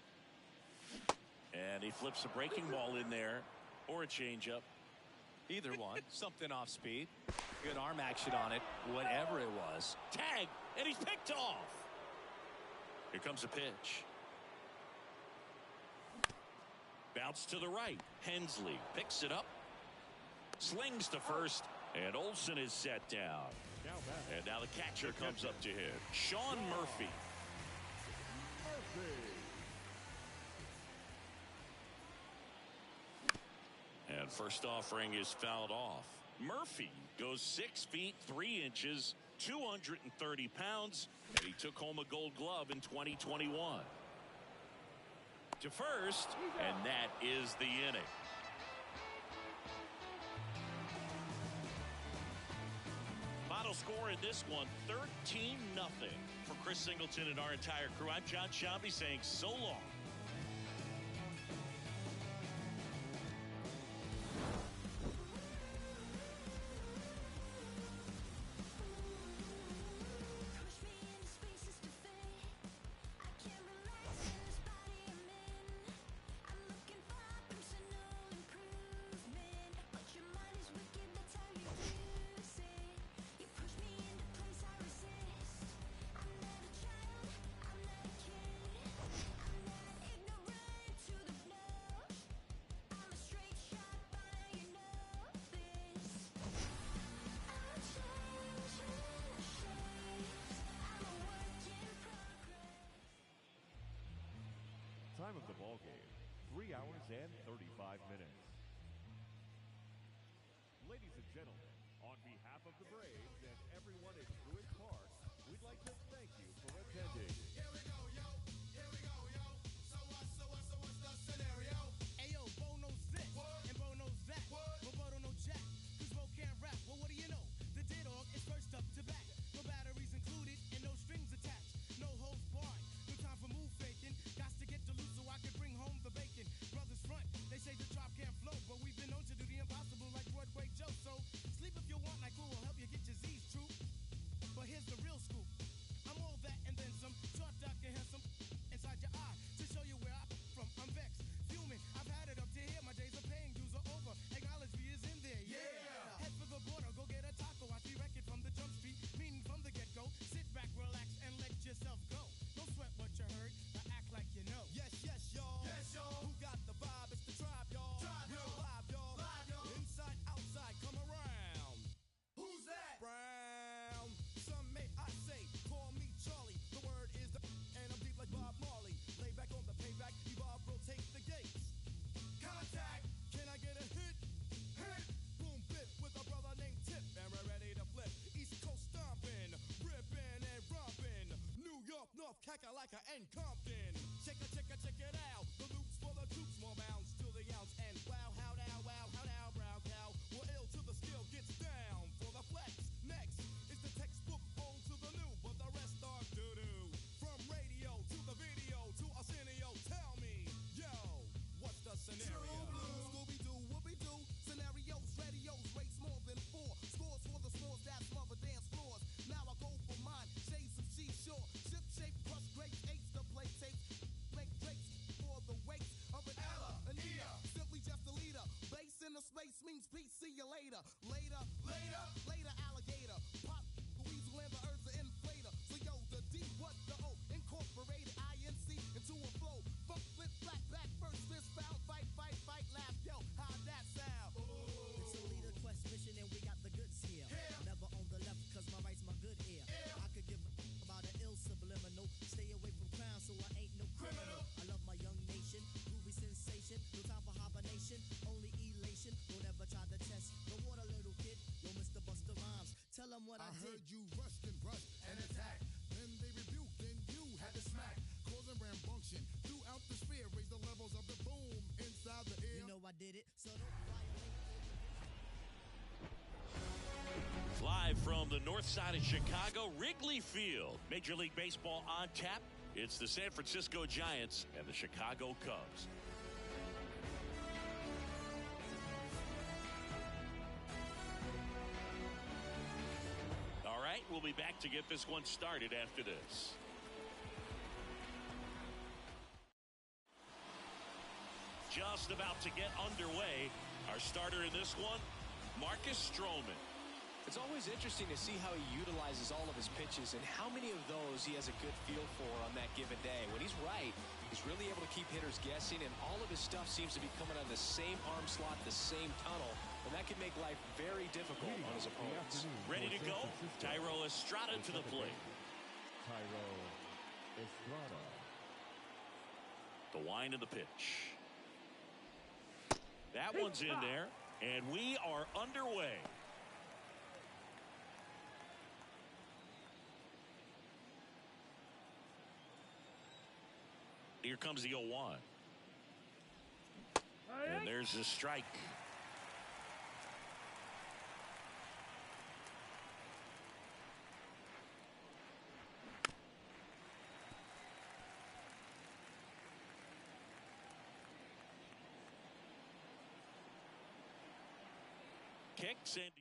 [SPEAKER 1] And he flips a breaking ball in there, or a changeup.
[SPEAKER 2] Either one. Something off speed. Good arm action on it. Whatever it was.
[SPEAKER 1] Tag, and he's picked off. Here comes a pitch. Bounce to the right. Hensley picks it up. Slings to first, and Olsen is set down. And now the catcher comes up to hit. Sean Murphy. And first offering is fouled off. Murphy goes 6 feet 3 inches, 230 pounds, and he took home a Gold Glove in 2021. to first, and that is the inning. Final score in this one, 13-0 for Chris Singleton and our entire crew. I'm John Shambi saying so long.
[SPEAKER 4] Time of the ball game, 3 hours and 35 minutes. Ladies and gentlemen, on behalf of the Braves and everyone at Truist Park, we'd like to thank you for attending.
[SPEAKER 5] Here we go, yo. Here we go, yo. So what's the scenario? Ayo, Bo knows this, and Bo knows that. But Bo don't know jack, cause Bo can't rap. Well, what do you know? The D-Dog is first up to bat. No batteries included and no strings attached. No holds barred. No time for move faking. Got to get to loose so I can bring home the bacon. Brothers front, they say the drop can't flow, but we've been known to do the impossible like Broadway Joe. So sleep if you want, like who will help you get your Z's true. But here's the real scoop. I'm all that and then some. Short, dark, and handsome inside your eye to show you where I'm from. I'm vexed, fuming. I've had it up to here. My days of paying dues are over. Acknowledge me is in there. Yeah. Head for the border, go get a taco. I see record from the jump street, meaning from the get-go. Sit back, relax, and let yourself go. Don't sweat what you heard, but act like you know. Yes, y'all. Yes, y'all. Who got the vibe? It's the tribe, y'all. Real live, y'all. Inside, outside, come around. Who's that? Brown. Some may I say, call me Charlie. The word is the and I'm deep like Bob Marley. Lay back on the payback, evolve, rotate the gates. Contact. Can I get a hit? Hit. Boom, bip with a brother named Tip, and we're ready to flip. East Coast stomping, ripping and romping. New York, North Kakalaka and Compton. Check it out. The loops for the troops, more bounds to the ounce. And wow, how now, brown cow. We're ill till the skill gets down for the flex. Next is the textbook old to the new, but the rest are doo-doo. From radio to the video to Arsenio, tell me, yo, what's the scenario? True blue, Scooby-Doo, whoopie-doo. Scenarios, radios, rates more than 4. Scores for the scores that smother dance floors. Now I go for mine, shades of seashore. Ship shape, crush grapes, eights to play tapes. Make drakes for the weight of an Ella, an Ea. Simply just a leader. Base in the space means peace, see you later. Later, alligator. Pop, weasel, and the earth's an inflator. So yo, the D, what the O? Incorporated INC into a flow. Funk, flip, flat, back, first, fist, foul, fight, laugh. Yo, how'd that sound?
[SPEAKER 6] It's a leader quest mission and we got the goods here. Never on the left cause my right's my good ear. I could give about an ill subliminal. Stay away from crime so I ain't no criminal. I love my young nation, groovy sensation. No time for hibernation, only elation. Don't ever try to test the water, little kid. Yo, Mr. Busta Rhymes, tell them what I did.
[SPEAKER 5] Heard you rushed and brushed and attacked. Then they rebuked and you had to smack. Causing rambunction throughout the sphere. Raise the levels of the boom inside the air.
[SPEAKER 6] You know I did it, so don't violate.
[SPEAKER 1] Live from the north side of Chicago, Wrigley Field. Major League Baseball on tap. It's the San Francisco Giants and the Chicago Cubs. All right, we'll be back to get this one started after this. Just about to get underway. Our starter in this one, Marcus Stroman.
[SPEAKER 2] It's always interesting to see how he utilizes all of his pitches and how many of those he has a good feel for on that given day. When he's right, he's really able to keep hitters guessing, and all of his stuff seems to be coming out of the same arm slot, the same tunnel, and that can make life very difficult on his opponents.
[SPEAKER 1] Ready to go? Tyro Estrada to the plate.
[SPEAKER 4] Tyro Estrada.
[SPEAKER 1] The wind of the pitch. That one's in there, and we are underway. Here comes the 0-1. And there's a strike. Kicks and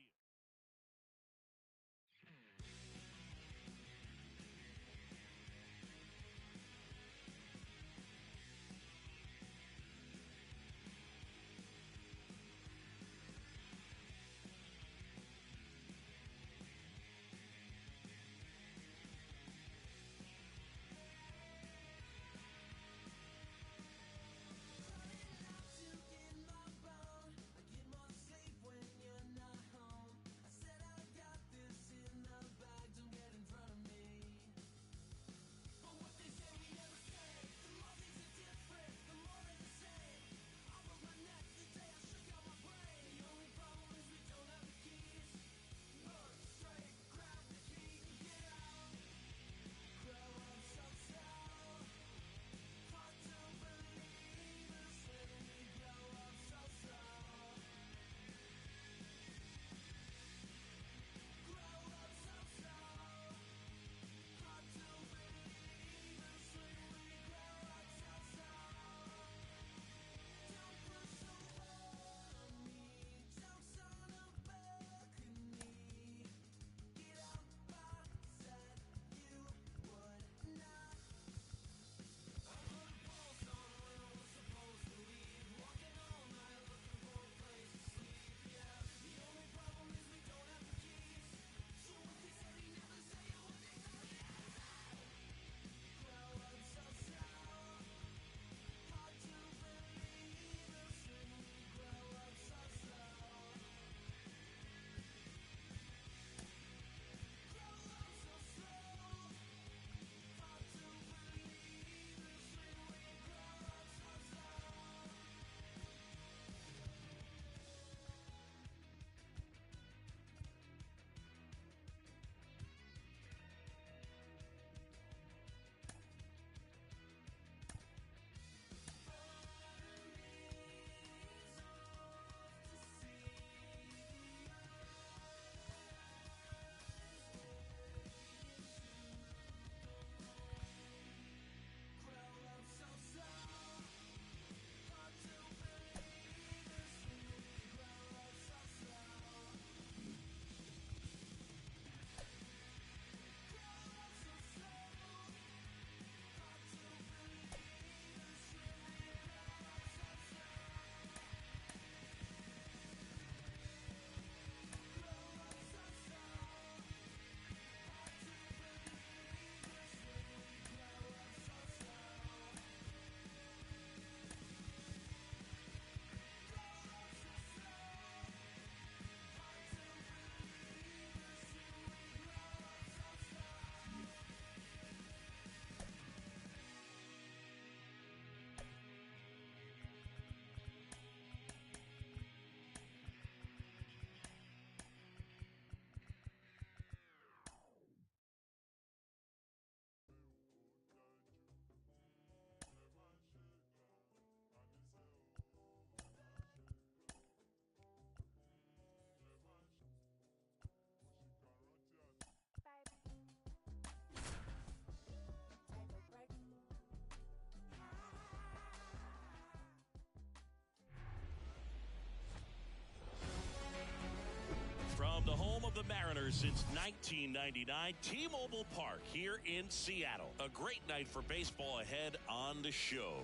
[SPEAKER 1] from the home of the Mariners since 1999, T-Mobile Park here in Seattle. A great night for baseball ahead on the show.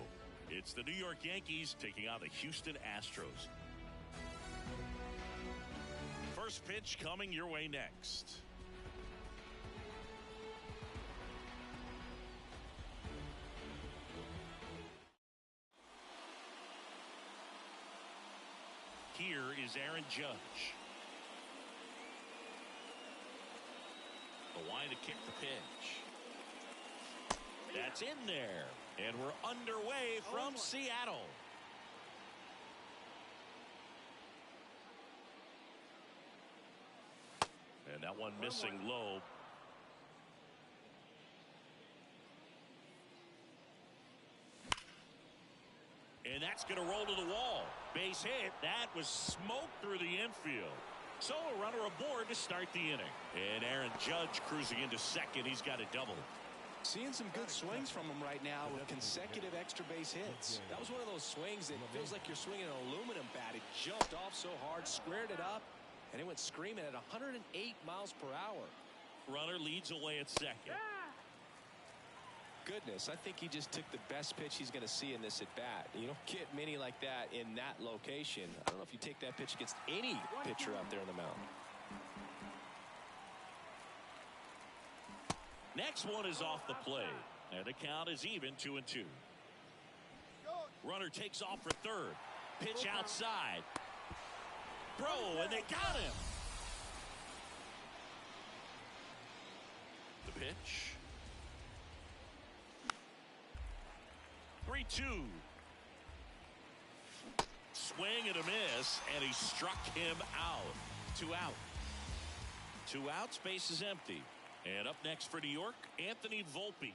[SPEAKER 1] It's the New York Yankees taking on the Houston Astros. First pitch coming your way next. Here is Aaron Judge. The line to kick the pitch. That's in there. And we're underway from Seattle. And that one missing low. And that's going to roll to the wall. Base hit. That was smoked through the infield. So a runner aboard to start the inning. And Aaron Judge cruising into second. He's got a double.
[SPEAKER 2] Seeing some good swings from him right now with consecutive extra base hits. That was one of those swings that feels like you're swinging an aluminum bat. It jumped off so hard, squared it up, and it went screaming at 108 miles per hour.
[SPEAKER 1] Runner leads away at second.
[SPEAKER 2] Goodness, I think he just took the best pitch he's going to see in this at bat. You don't get many like that in that location. I don't know if you take that pitch against any pitcher out there on the mound.
[SPEAKER 1] Next one is off the plate, and the count is even 2-2. Runner takes off for third. Pitch outside. Throw, and they got him. The pitch. 3-2. Swing and a miss, and he struck him out. 2 out. 2 outs, base is empty. And up next for New York, Anthony Volpe.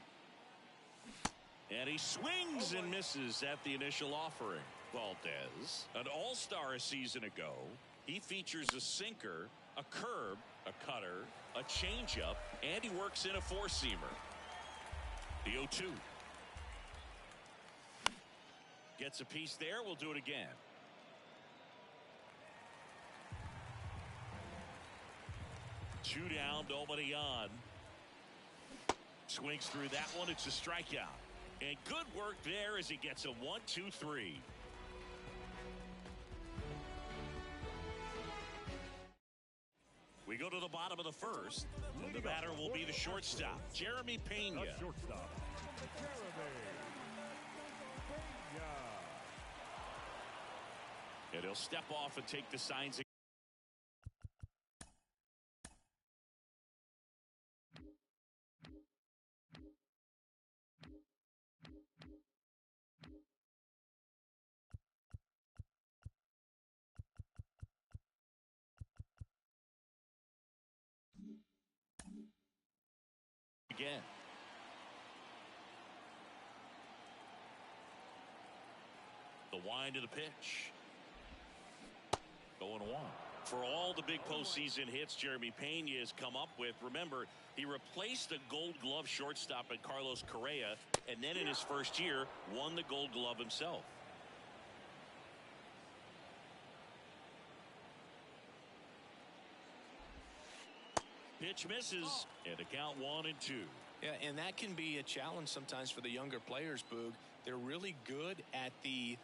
[SPEAKER 1] And he swings and misses at the initial offering. Valdez, an all-star a season ago. He features a sinker, a curve, a cutter, a changeup, and he works in a four-seamer. The 0-2. Gets a piece there. We'll do it again. Two down, nobody on. Swings through that one. It's a strikeout. And good work there as he gets a 1-2-3. We go to the bottom of the first. The batter will be the shortstop, Jeremy Pena.
[SPEAKER 4] Shortstop, Jeremy Pena.
[SPEAKER 1] And he'll step off and take the signs again. The wind of the pitch. Going one. For all the big postseason hits Jeremy Pena has come up with, remember, he replaced the Gold Glove shortstop at Carlos Correa, and then in his first year won the Gold Glove himself. Pitch misses, and a count 1-2.
[SPEAKER 2] Yeah, and that can be a challenge sometimes for the younger players, Boog. They're really good at the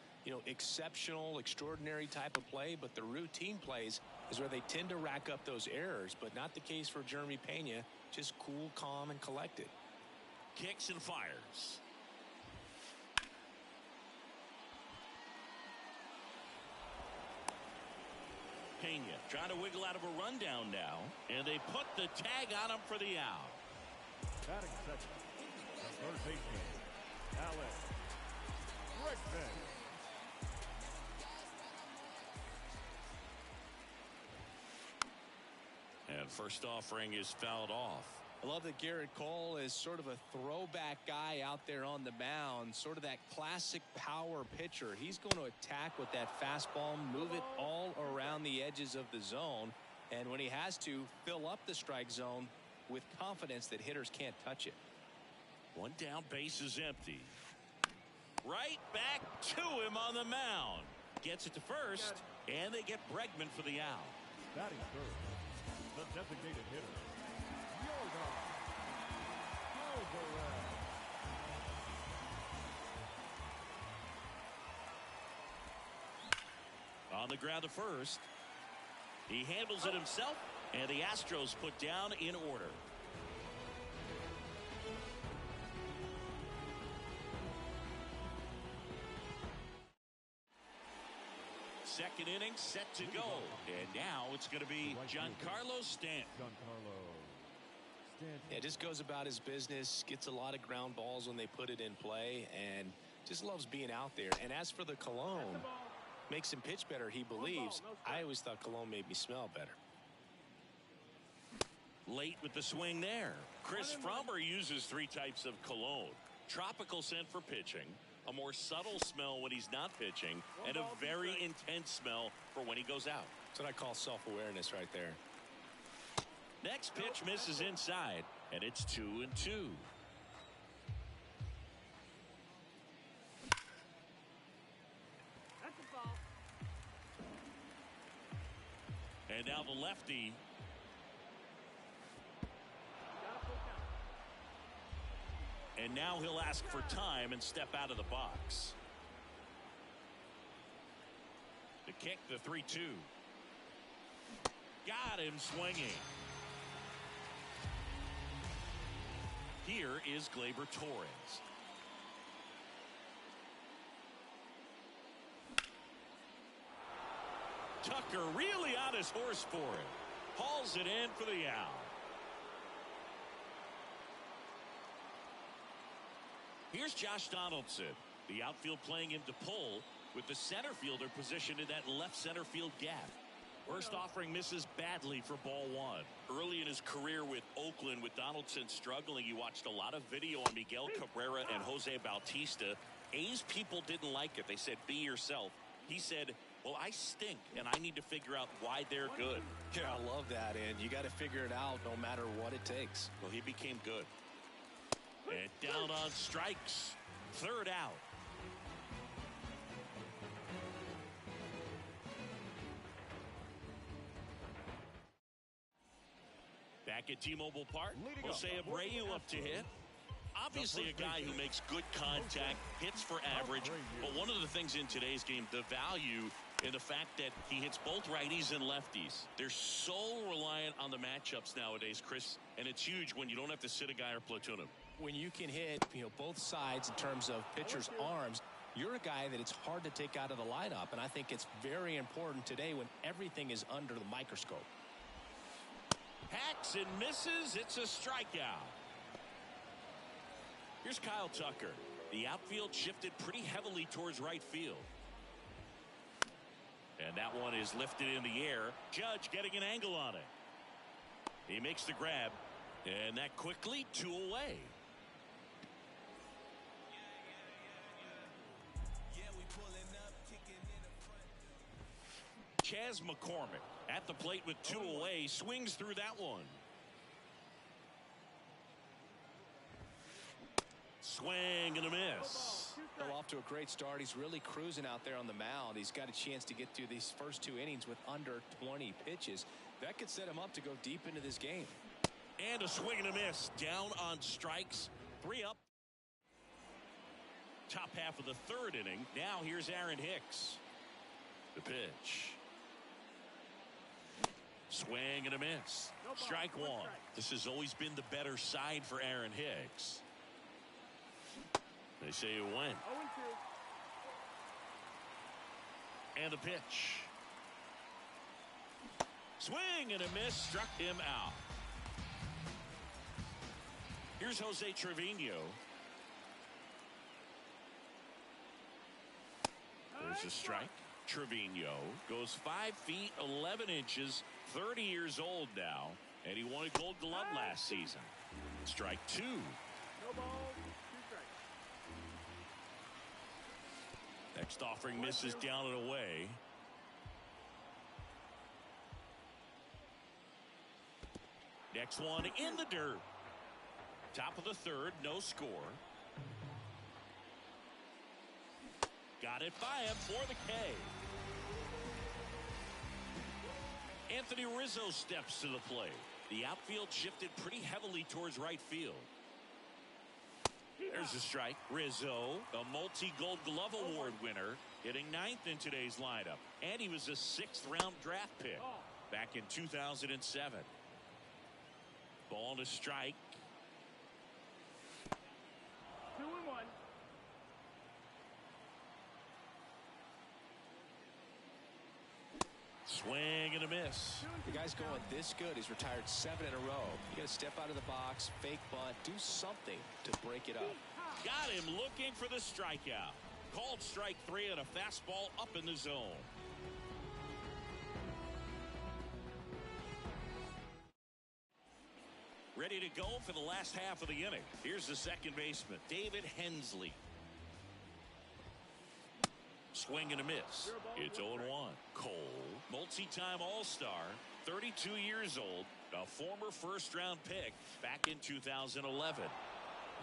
[SPEAKER 2] exceptional, extraordinary type of play, but the routine plays is where they tend to rack up those errors, but not the case for Jeremy Pena. Just cool, calm, and collected.
[SPEAKER 1] Kicks and fires. Pena trying to wiggle out of a rundown now, and they put the tag on him for the out.
[SPEAKER 4] Batting second, the third baseman, Alex Bregman.
[SPEAKER 1] And first offering is fouled off.
[SPEAKER 2] I love that Garrett Cole is sort of a throwback guy out there on the mound, sort of that classic power pitcher. He's going to attack with that fastball, move it all around the edges of the zone, and when he has to, fill up the strike zone with confidence that hitters can't touch it.
[SPEAKER 1] One down, base is empty. Right back to him on the mound. Gets it to first, and they get Bregman for the out.
[SPEAKER 4] Batting third, the designated hitter,
[SPEAKER 1] on the ground to first. He handles it himself, and the Astros put down in order. Second inning set to go, and now it's going to be Giancarlo Stanton.
[SPEAKER 2] Yeah, just goes about his business, gets a lot of ground balls when they put it in play, and just loves being out there. And as for the cologne, makes him pitch better, he believes. I always thought cologne made me smell better.
[SPEAKER 1] Late with the swing there. Chris Frommer uses 3 types of cologne. Tropical scent for pitching, A more subtle smell when he's not pitching, and a very intense smell for when he goes out.
[SPEAKER 2] That's what I call self-awareness right there.
[SPEAKER 1] Next pitch misses inside, and it's 2-2.
[SPEAKER 3] That's a foul.
[SPEAKER 1] And now the lefty. And now he'll ask for time and step out of the box. The kick, the 3-2. Got him swinging. Here is Gleyber Torres. Tucker really on his horse for it. Hauls it in for the out. Here's Josh Donaldson. The outfield playing him to pull, with the center fielder positioned in that left center field gap. First offering misses badly for ball one. Early in his career with Oakland, with Donaldson struggling, he watched a lot of video on Miguel Cabrera and Jose Bautista. A's people didn't like it. They said, be yourself. He said, well, I stink, and I need to figure out why they're good.
[SPEAKER 2] Yeah, I love that, and you got to figure it out no matter what it takes.
[SPEAKER 1] Well, he became good. And down on strikes. Third out. Back at T-Mobile Park, Jose Abreu up to hit. Obviously a guy who makes good contact, hits for average, but one of the things in today's game, the value in the fact that he hits both righties and lefties. They're so reliant on the matchups nowadays, Chris, and it's huge when you don't have to sit a guy or platoon him.
[SPEAKER 2] When you can hit, both sides in terms of pitchers' arms, you're a guy that it's hard to take out of the lineup, and I think it's very important today when everything is under the microscope.
[SPEAKER 1] Hacks and misses. It's a strikeout. Here's Kyle Tucker. The outfield shifted pretty heavily towards right field. And that one is lifted in the air. Judge getting an angle on it. He makes the grab. And that quickly 2 away. Chas McCormick at the plate with 2 away. Swings through that one. Swing and a miss.
[SPEAKER 2] Well, off to a great start. He's really cruising out there on the mound. He's got a chance to get through these first 2 innings with under 20 pitches. That could set him up to go deep into this game.
[SPEAKER 1] And a swing and a miss. Down on strikes. 3 up. Top half of the 3rd inning. Now here's Aaron Hicks. The pitch. Swing and a miss. Strike 1. This has always been the better side for Aaron Hicks. They say it went. 0-2. And a pitch. Swing and a miss. Struck him out. Here's Jose Trevino. There's a strike. Trevino goes 5 feet 11 inches, 30 years old now, and he won a Gold Glove last season. Strike 2.
[SPEAKER 3] No balls, 2 strikes.
[SPEAKER 1] Next offering misses down and away. Next one in the dirt. Top of the 3rd, no score. Got it by him for the K. Anthony Rizzo steps to the plate. The outfield shifted pretty heavily towards right field. There's a strike. Rizzo, a multi-Gold Glove Award winner, hitting 9th in today's lineup. And he was a 6th-round draft pick back in 2007. Ball to strike.
[SPEAKER 3] 2-1.
[SPEAKER 1] Swing and a miss.
[SPEAKER 2] The guy's going this good. He's retired 7 in a row. You got to step out of the box, fake bunt, do something to break it up.
[SPEAKER 1] Got him looking for the strikeout. Called strike 3 and a fastball up in the zone. Ready to go for the last half of the inning. Here's the second baseman, David Hensley. Swing and a miss. It's 0-1. Cole, multi-time All-Star, 32 years old, a former first-round pick back in 2011.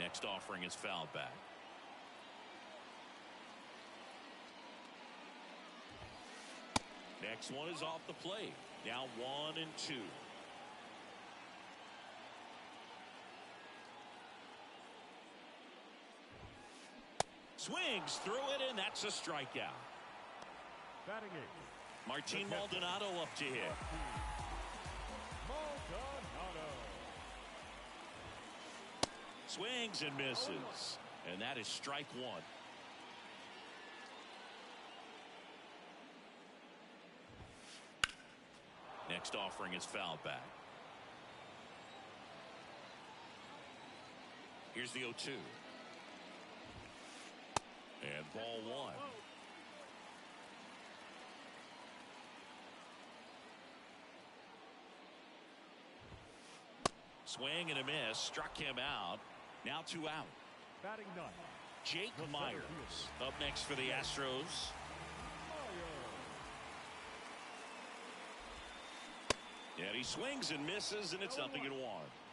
[SPEAKER 1] Next offering is fouled back. Next one is off the plate. Now 1-2. Swings through it, and that's a strikeout.
[SPEAKER 4] Batting eighth.
[SPEAKER 1] Martin Maldonado up to hit.
[SPEAKER 4] Maldonado.
[SPEAKER 1] Swings and misses. And that is strike one. Next offering is fouled back. Here's the 0-2. And ball one. Swing and a miss. Struck him out. Now 2 out.
[SPEAKER 4] Batting ninth.
[SPEAKER 1] Jake Myers up next for the Astros. And he swings and misses, and it's 0-1.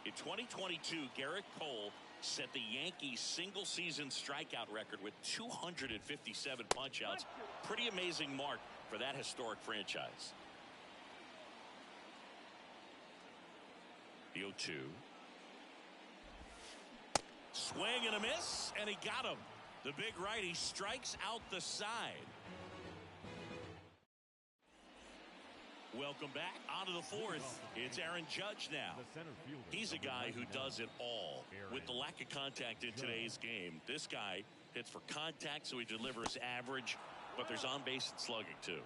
[SPEAKER 1] In 2022, Garrett Cole set the Yankees single-season strikeout record with 257 punch-outs. Pretty amazing mark for that historic franchise. The 0-2. Swing and a miss, and he got him. The big righty strikes out the side. Welcome back onto the fourth. It's Aaron Judge now. He's a guy who does it all. With the lack of contact in today's game, this guy hits for contact, so he delivers average, but there's on base and slugging too.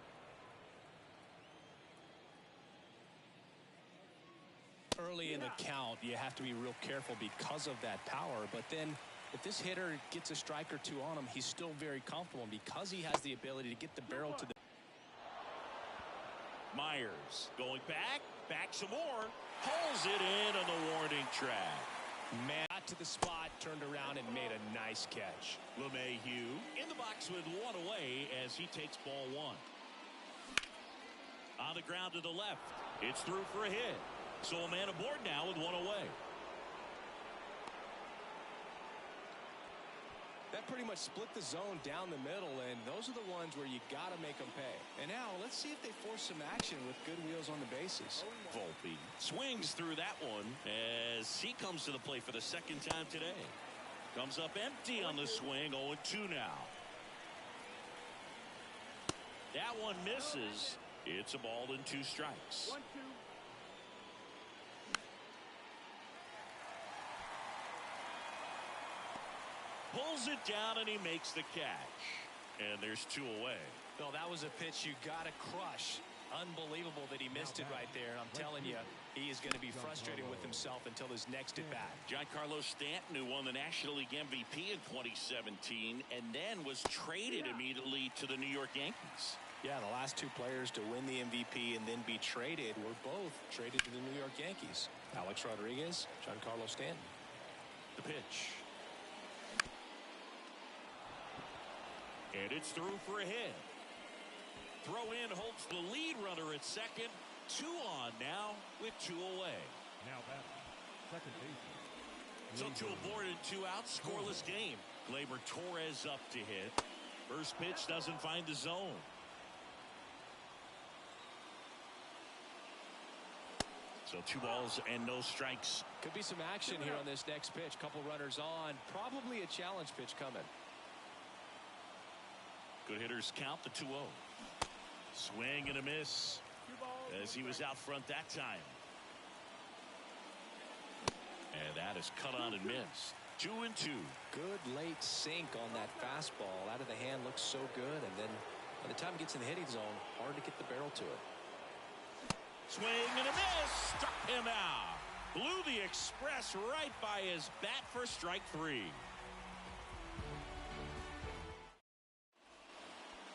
[SPEAKER 2] Early in the count, you have to be real careful because of that power, but then if this hitter gets a strike or two on him, he's still very comfortable, and because he has the ability to get the barrel to the
[SPEAKER 1] Myers going back some more, pulls it in on the warning track.
[SPEAKER 2] man got to the spot, turned around, and made a nice catch.
[SPEAKER 1] LeMahieu in the box with one away as he takes ball one. On the ground to the left, it's through for a hit. So a man aboard now with one away.
[SPEAKER 2] That pretty much split the zone down the middle, and those are the ones where you got to make them pay. And now let's see if they force some action with good wheels on the bases.
[SPEAKER 1] Volpe swings through that one as he comes to the plate for the second time today. Comes up empty on the swing. 0-2 now. That one misses. It's a ball and 2 strikes.
[SPEAKER 3] 1-2.
[SPEAKER 1] Pulls it down and he makes the catch. And there's 2 away.
[SPEAKER 2] No, that was a pitch you got to crush. Unbelievable that he missed it right there. I'm telling you, he is going to be frustrated with himself until his next at bat.
[SPEAKER 1] Giancarlo Stanton, who won the National League MVP in 2017 and then was traded immediately to the New York Yankees.
[SPEAKER 2] Yeah, the last 2 players to win the MVP and then be traded were both traded to the New York Yankees. Alex Rodriguez, Giancarlo Stanton.
[SPEAKER 1] The pitch. And it's through for a hit. Throw in holds the lead runner at second. 2 on now with 2 away.
[SPEAKER 4] Now batting second baseman.
[SPEAKER 1] So 2 aboard and 2 out. Scoreless game. Gleyber Torres up to hit. First pitch doesn't find the zone. So 2 balls and no strikes.
[SPEAKER 2] Could be some action here on this next pitch. Couple runners on. Probably a challenge pitch coming.
[SPEAKER 1] Good hitters count the 2-0. Swing and a miss as he was out front that time. And that is cut on and missed. 2-2.
[SPEAKER 2] Good late sink on that fastball. Out of the hand looks so good, and then by the time it gets in the hitting zone, hard to get the barrel to it.
[SPEAKER 1] Swing and a miss. Struck him out. Blew the express right by his bat for strike 3.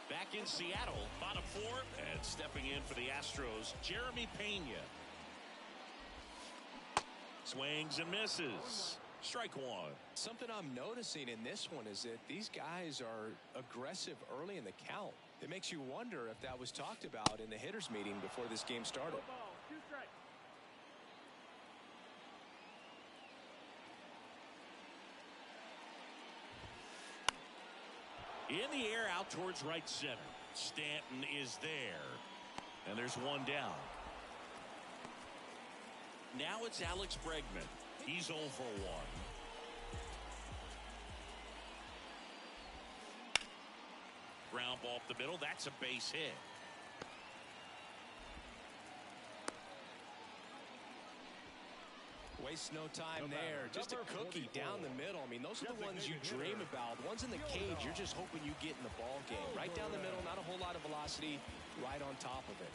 [SPEAKER 1] Back in Seattle, bottom 4, and stepping in for the Astros, Jeremy Pena. Swings and misses. Strike one.
[SPEAKER 2] Something I'm noticing in this one is that these guys are aggressive early in the count. It makes you wonder if that was talked about in the hitters meeting before this game started.
[SPEAKER 3] No ball. 2 strikes.
[SPEAKER 1] In the air out towards right center. Stanton is there. And there's one down. Now it's Alex Bregman. He's 0 for 1. Ground ball up the middle. That's a base hit.
[SPEAKER 2] Waste no time there. Just a cookie down the middle. I mean, those are the ones you dream about. The ones in the cage, you're just hoping you get in the ball game. Right down the middle, not a whole lot of velocity, right on top of it.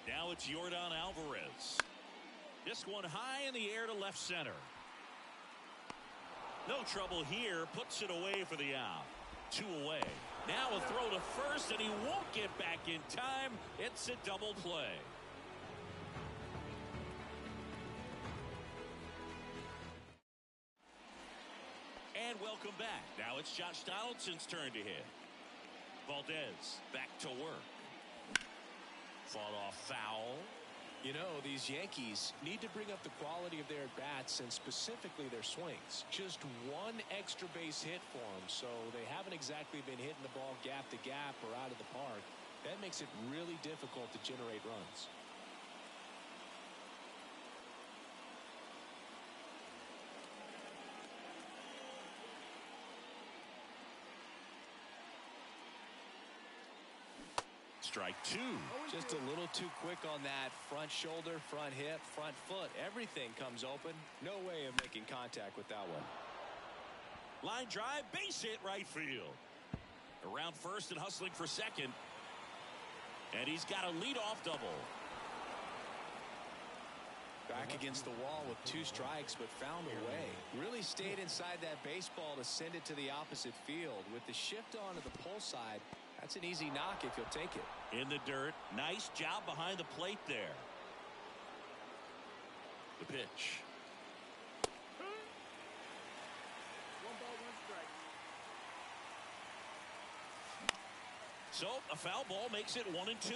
[SPEAKER 1] Now it's Yordan Alvarez. This one high in the air to left center. No trouble here. Puts it away for the out. 2 away. Now a throw to first, and he won't get back in time. It's a double play. And welcome back. Now it's Josh Donaldson's turn to hit. Valdez back to work. Fought off foul.
[SPEAKER 2] You know, these Yankees need to bring up the quality of their at-bats and specifically their swings. Just one extra base hit for them, so they haven't exactly been hitting the ball gap to gap or out of the park. That makes it really difficult to generate runs.
[SPEAKER 1] Strike 2.
[SPEAKER 2] Just a little too quick on that front shoulder, front hip, front foot. Everything comes open. No way of making contact with that one.
[SPEAKER 1] Line drive, base hit right field. Around first and hustling for second. And he's got a leadoff double.
[SPEAKER 2] Back against the wall with 2 strikes, but found a way. Really stayed inside that baseball to send it to the opposite field. With the shift on to the pull side, that's an easy knock if you'll take it.
[SPEAKER 1] In the dirt. Nice job behind the plate there. The pitch.
[SPEAKER 3] 1 ball, 1 strike.
[SPEAKER 1] So a foul ball makes it 1-2.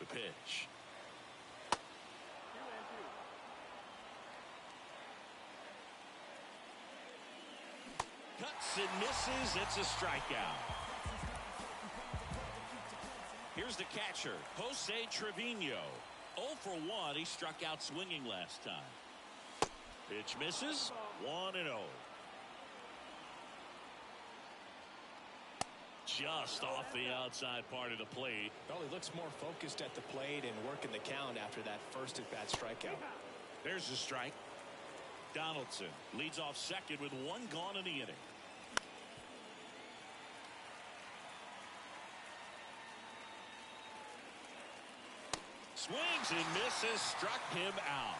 [SPEAKER 1] The pitch.
[SPEAKER 3] 2-2.
[SPEAKER 1] Cuts and misses. It's a strikeout. Here's the catcher, Jose Trevino. 0 for 1. He struck out swinging last time. Pitch misses. 1-0. Just off the outside part of the plate.
[SPEAKER 2] Well, he looks more focused at the plate and working the count after that first at-bat strikeout.
[SPEAKER 1] There's the strike. Donaldson leads off second with 1 gone in the inning. Swings and misses, struck him out.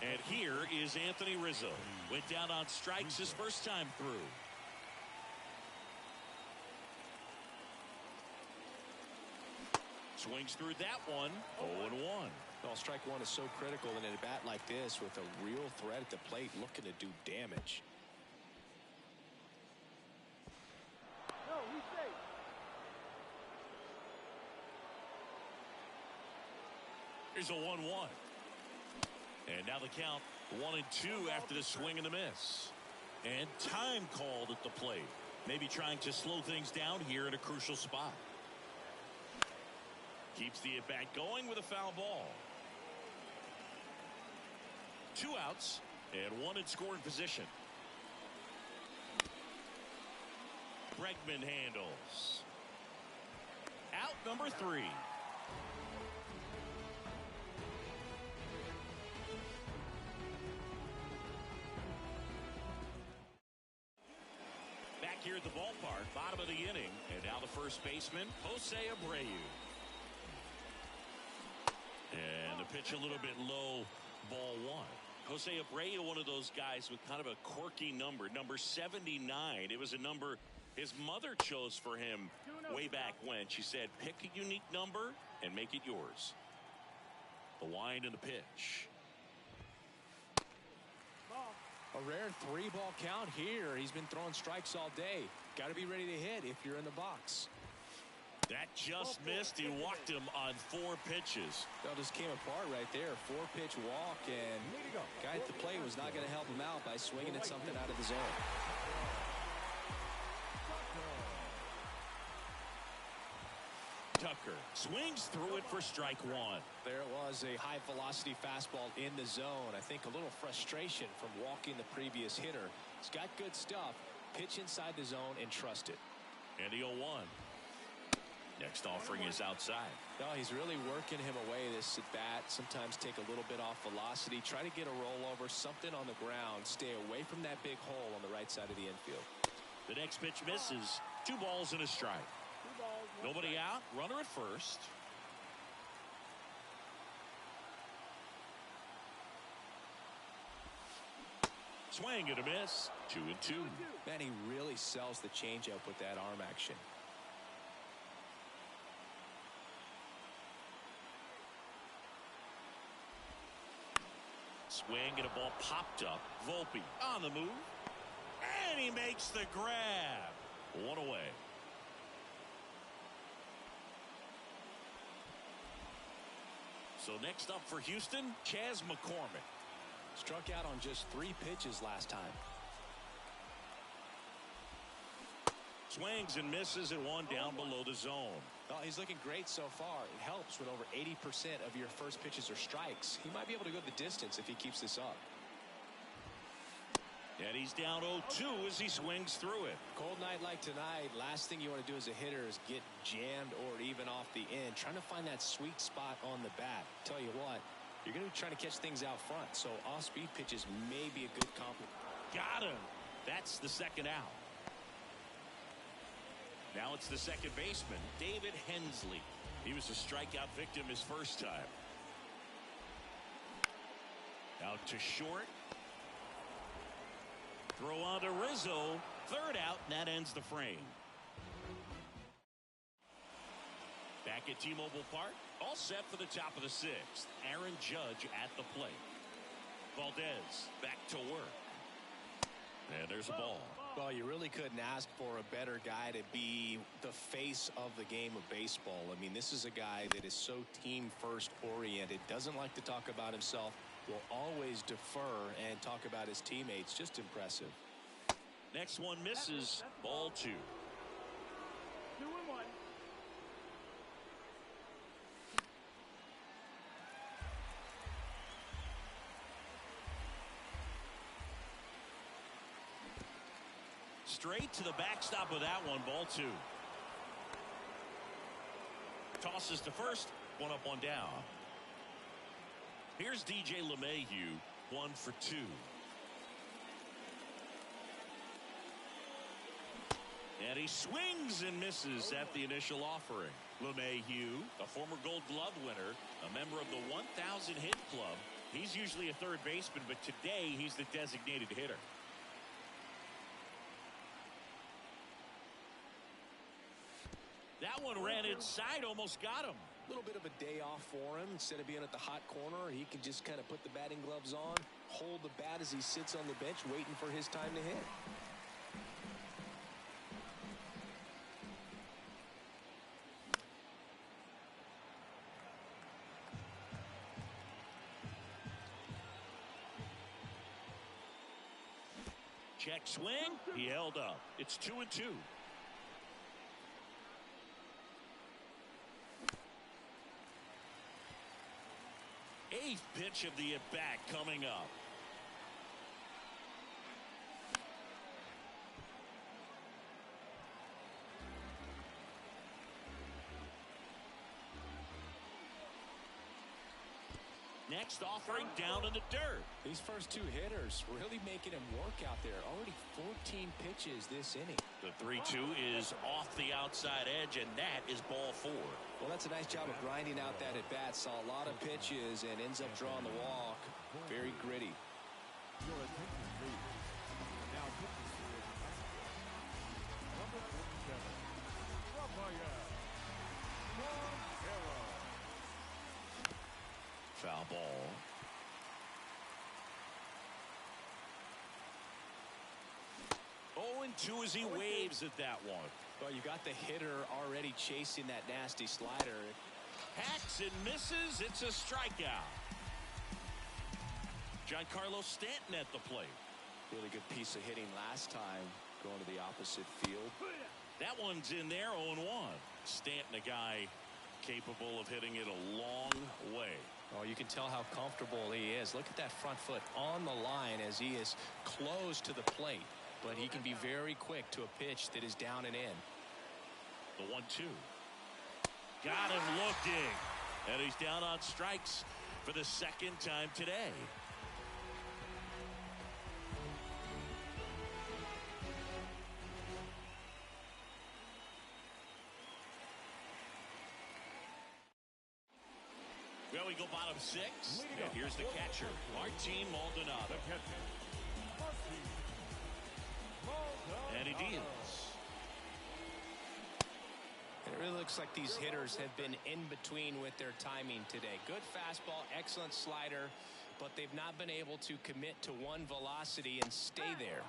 [SPEAKER 1] And here is Anthony Rizzo. Went down on strikes his first time through. Swings through that one. 0-1.
[SPEAKER 2] Well, strike 1 is so critical in a bat like this with a real threat at the plate looking to do damage.
[SPEAKER 3] No, he's safe.
[SPEAKER 1] Here's a 1-1. And now the count 1-2 after the swing and the miss. And time called at the plate. Maybe trying to slow things down here in a crucial spot. Keeps the at-bat going with a foul ball. 2 outs and 1 in scoring position. Bregman handles. Out number 3. Back here at the ballpark, bottom of the inning, and now the first baseman, Jose Abreu. And the pitch a little bit low, ball 1. Jose Abreu, one of those guys with kind of a quirky number 79. It was a number his mother chose for him way back when. She said, pick a unique number and make it yours. The wind and the pitch.
[SPEAKER 2] A rare 3-ball count here. He's been throwing strikes all day. Got to be ready to hit if you're in the box.
[SPEAKER 1] That just missed. He walked him on 4 pitches.
[SPEAKER 2] That just came apart right there. 4-pitch walk, and guy at the plate was not going to help him out by swinging at something out of the zone.
[SPEAKER 1] Tucker swings through it for strike 1.
[SPEAKER 2] There it was, a high-velocity fastball in the zone. I think a little frustration from walking the previous hitter. He's got good stuff. Pitch inside the zone and trust it.
[SPEAKER 1] And the 0-1. Next offering is outside.
[SPEAKER 2] No, he's really working him away this at bat. Sometimes take a little bit off velocity. Try to get a rollover, something on the ground. Stay away from that big hole on the right side of the infield.
[SPEAKER 1] The next pitch misses. 2 balls and a strike. Nobody out. Runner at first. Swing and a miss. 2-2.
[SPEAKER 2] Man, he really sells the changeup with that arm action.
[SPEAKER 1] Swing and a ball popped up. Volpe on the move. And he makes the grab. 1 away. So next up for Houston, Chas McCormick.
[SPEAKER 2] Struck out on just 3 pitches last time.
[SPEAKER 1] Swings and misses at 1 down below the zone.
[SPEAKER 2] Well, he's looking great so far. It helps when over 80% of your first pitches are strikes. He might be able to go the distance if he keeps this up.
[SPEAKER 1] And he's down 0-2 as he swings through it.
[SPEAKER 2] Cold night like tonight, last thing you want to do as a hitter is get jammed or even off the end. Trying to find that sweet spot on the bat. Tell you what, you're going to be trying to catch things out front, so off-speed pitches may be a good compliment.
[SPEAKER 1] Got him. That's the second out. Now it's the second baseman, David Hensley. He was a strikeout victim his first time. Out to short. Throw on to Rizzo. Third out, and that ends the frame. Back at T-Mobile Park, all set for the top of the 6th. Aaron Judge at the plate. Valdez back to work. And there's a ball.
[SPEAKER 2] Well, you really couldn't ask for a better guy to be the face of the game of baseball. I mean, this is a guy that is so team-first oriented, doesn't like to talk about himself, will always defer and talk about his teammates. Just impressive.
[SPEAKER 1] Next one misses. Ball 2.
[SPEAKER 3] 2-1.
[SPEAKER 1] Straight to the backstop with that one. Ball 2. Tosses to first. 1 up, 1 down. Here's DJ LeMahieu. 1 for 2. And he swings and misses at the initial offering. LeMahieu, a former Gold Glove winner, a member of the 1,000 hit club. He's usually a third baseman, but today he's the designated hitter. That one ran inside, almost got him.
[SPEAKER 2] A little bit of a day off for him. Instead of being at the hot corner, he can just kind of put the batting gloves on, hold the bat as he sits on the bench waiting for his time to hit.
[SPEAKER 1] Check swing. He held up. It's 2-2. Eighth pitch of the at-bat coming up. Next offering down in the dirt.
[SPEAKER 2] These first 2 hitters really making him work out there. Already 14 pitches this inning.
[SPEAKER 1] The 3-2 is off the outside edge, and that is ball 4.
[SPEAKER 2] Well, that's a nice job of grinding out that at bat. Saw a lot of pitches and ends up drawing the walk. Very gritty.
[SPEAKER 4] Your attention, please. Now pitching to his number 47, Rafael Montero.
[SPEAKER 1] Foul ball. 1-2 as he waves at that one.
[SPEAKER 2] Well, you got the hitter already chasing that nasty slider.
[SPEAKER 1] Hacks and misses. It's a strikeout. Giancarlo Stanton at the plate.
[SPEAKER 2] Really good piece of hitting last time, going to the opposite field.
[SPEAKER 1] That one's in there, 0-1. Stanton, a guy capable of hitting it a long way.
[SPEAKER 2] Oh, you can tell how comfortable he is. Look at that front foot on the line as he is close to the plate. But he can be very quick to a pitch that is down and in.
[SPEAKER 1] The 1-2. Got him looking. And he's down on strikes for the second time today. Well, we go bottom 6. And here's the catcher, Martin Maldonado. And he deals.
[SPEAKER 2] It really looks like these hitters have been in between with their timing today. Good fastball, excellent slider, but they've not been able to commit to one velocity and stay there.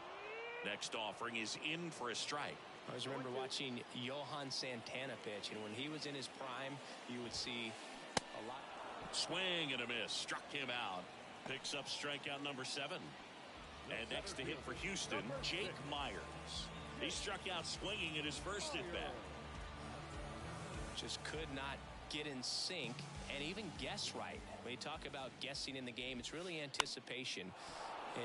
[SPEAKER 1] Next offering is in for a strike.
[SPEAKER 2] I always remember watching Johan Santana pitch, and when he was in his prime, you would see a lot.
[SPEAKER 1] Swing and a miss. Struck him out. Picks up strikeout number 7. And next to hit for Houston, Jake Myers. He struck out swinging at his first at bat.
[SPEAKER 2] Just could not get in sync and even guess right. When you talk about guessing in the game, it's really anticipation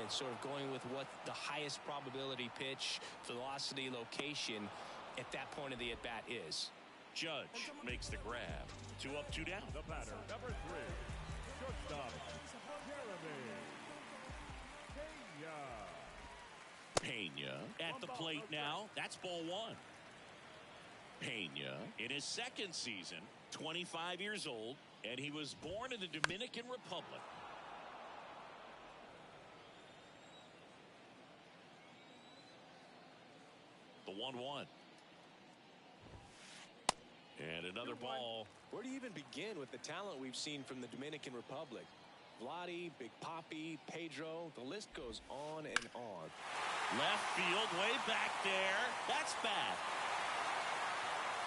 [SPEAKER 2] and sort of going with what the highest probability pitch, velocity, location at that point of the at bat is.
[SPEAKER 1] Judge makes the grab. 2 up, 2 down.
[SPEAKER 4] The batter, number 3, shortstop, Jeremy
[SPEAKER 1] Pena at the plate now. That's ball 1. Pena in his second season, 25 years old, and he was born in the Dominican Republic. The 1-1. And another ball.
[SPEAKER 2] Where do you even begin with the talent we've seen from the Dominican Republic? Vladdy, Big Papi, Pedro, the list goes on and on.
[SPEAKER 1] Left field, way back there. That's bad.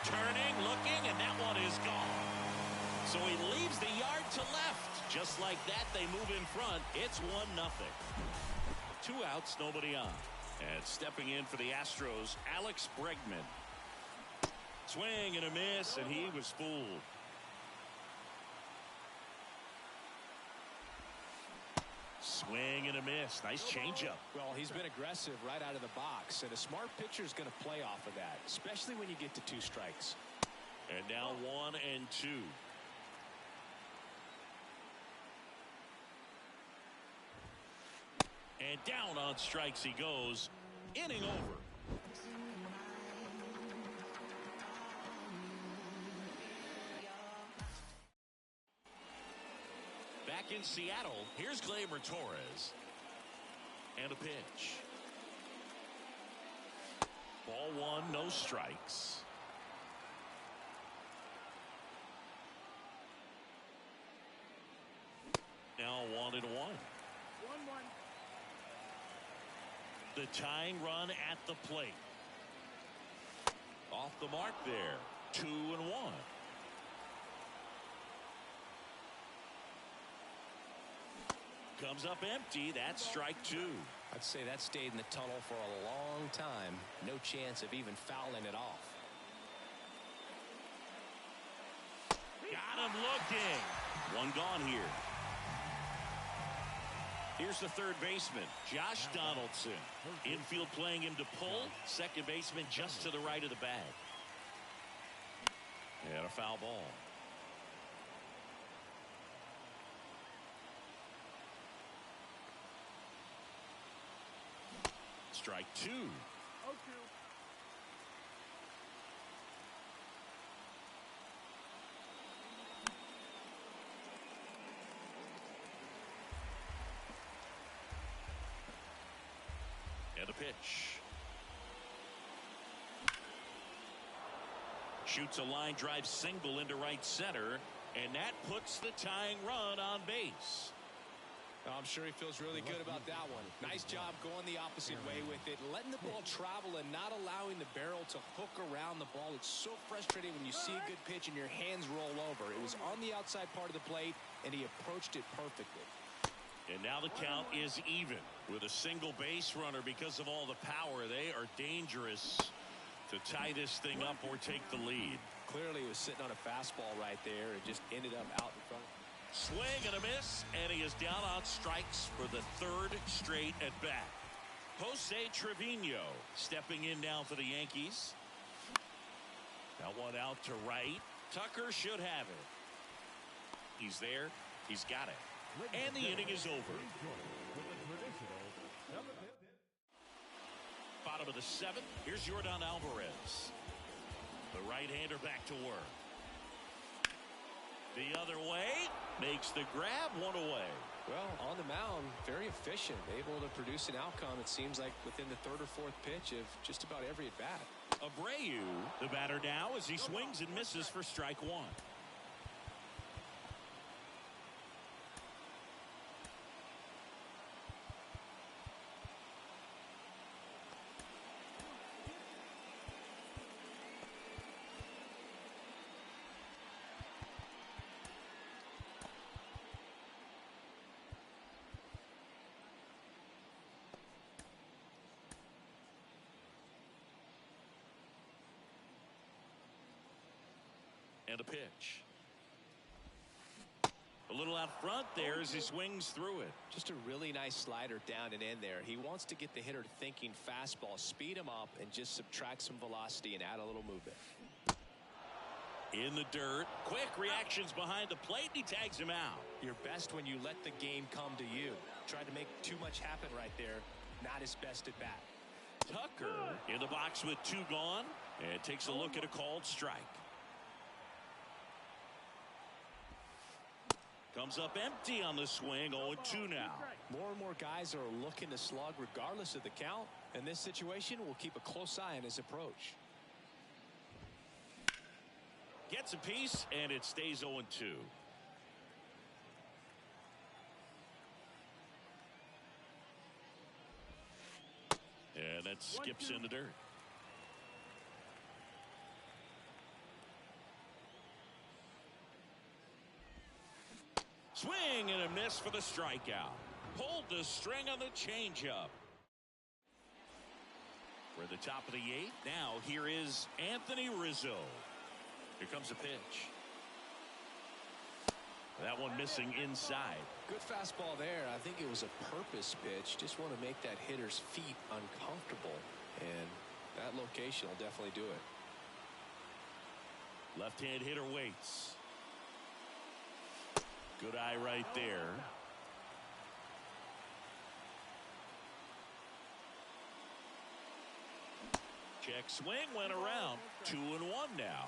[SPEAKER 1] Turning, looking, and that one is gone. So he leaves the yard to left. Just like that, they move in front. It's 1-0. 2 outs, nobody on. And stepping in for the Astros, Alex Bregman. Swing and a miss, and he was fooled. Swing and a miss. Nice changeup.
[SPEAKER 2] Well, he's been aggressive right out of the box, and a smart pitcher is going to play off of that, especially when you get to 2 strikes.
[SPEAKER 1] And now 1-2. And down on strikes he goes. Inning over. Back in Seattle, here's Gleyber Torres. And a pitch. Ball 1, no strikes. Now 1-1.
[SPEAKER 3] 1-1.
[SPEAKER 1] The tying run at the plate. Off the mark there. 2-1. Comes up empty. That's strike 2.
[SPEAKER 2] I'd say that stayed in the tunnel for a long time. No chance of even fouling it off.
[SPEAKER 1] Got him looking. 1 gone here. Here's the third baseman, Josh Donaldson. Infield playing him to pull. Second baseman just to the right of the bag. And a foul ball. Strike 2.
[SPEAKER 3] 0-2.
[SPEAKER 1] And a pitch. Shoots a line drive single into right center, and that puts the tying run on base.
[SPEAKER 2] I'm sure he feels really good about that one. Nice job going the opposite way with it, letting the ball travel and not allowing the barrel to hook around the ball. It's so frustrating when you see a good pitch and your hands roll over. It was on the outside part of the plate, and he approached it perfectly.
[SPEAKER 1] And now the count is even with a single base runner. Because of all the power, they are dangerous to tie this thing up or take the lead.
[SPEAKER 2] Clearly he was sitting on a fastball right there and just ended up out in front.
[SPEAKER 1] Swing and a miss, and he is down on strikes for the third straight at bat. Jose Trevino stepping in now for the Yankees. That one out to right. Tucker should have it. He's there. He's got it. And the inning is over. Bottom of the seventh. Here's Yordan Alvarez. The right-hander back to work. The other way, makes the grab, one away.
[SPEAKER 2] Well, on the mound, very efficient, able to produce an outcome, it seems like, within the third or fourth pitch of just about every at-bat.
[SPEAKER 1] Abreu, the batter now, as he swings and misses for strike one. And a pitch. A little out front there as he swings through it.
[SPEAKER 2] Just a really nice slider down and in there. He wants to get the hitter thinking fastball, speed him up, and just subtract some velocity and add a little movement.
[SPEAKER 1] In the dirt. Quick reactions behind the plate, and he tags him out.
[SPEAKER 2] You're best when you let the game come to you. Tried to make too much happen right there. Not his best at bat.
[SPEAKER 1] Tucker in the box with two gone, and takes a look at a called strike. Comes up empty on the swing, 0-2 now.
[SPEAKER 2] More and more guys are looking to slug regardless of the count. In this situation, we'll keep a close eye on his approach.
[SPEAKER 1] Gets a piece, and it stays 0-2. And that skips in the dirt. Swing and a miss for the strikeout. Pulled the string on the changeup. We're at the top of the eighth. Now here is Anthony Rizzo. Here comes a pitch. That one missing inside.
[SPEAKER 2] Good fastball there. I think it was a purpose pitch. Just want to make that hitter's feet uncomfortable. And that location will definitely do it.
[SPEAKER 1] Left-hand hitter waits. Good eye right there. Check swing went around. 2-1 now.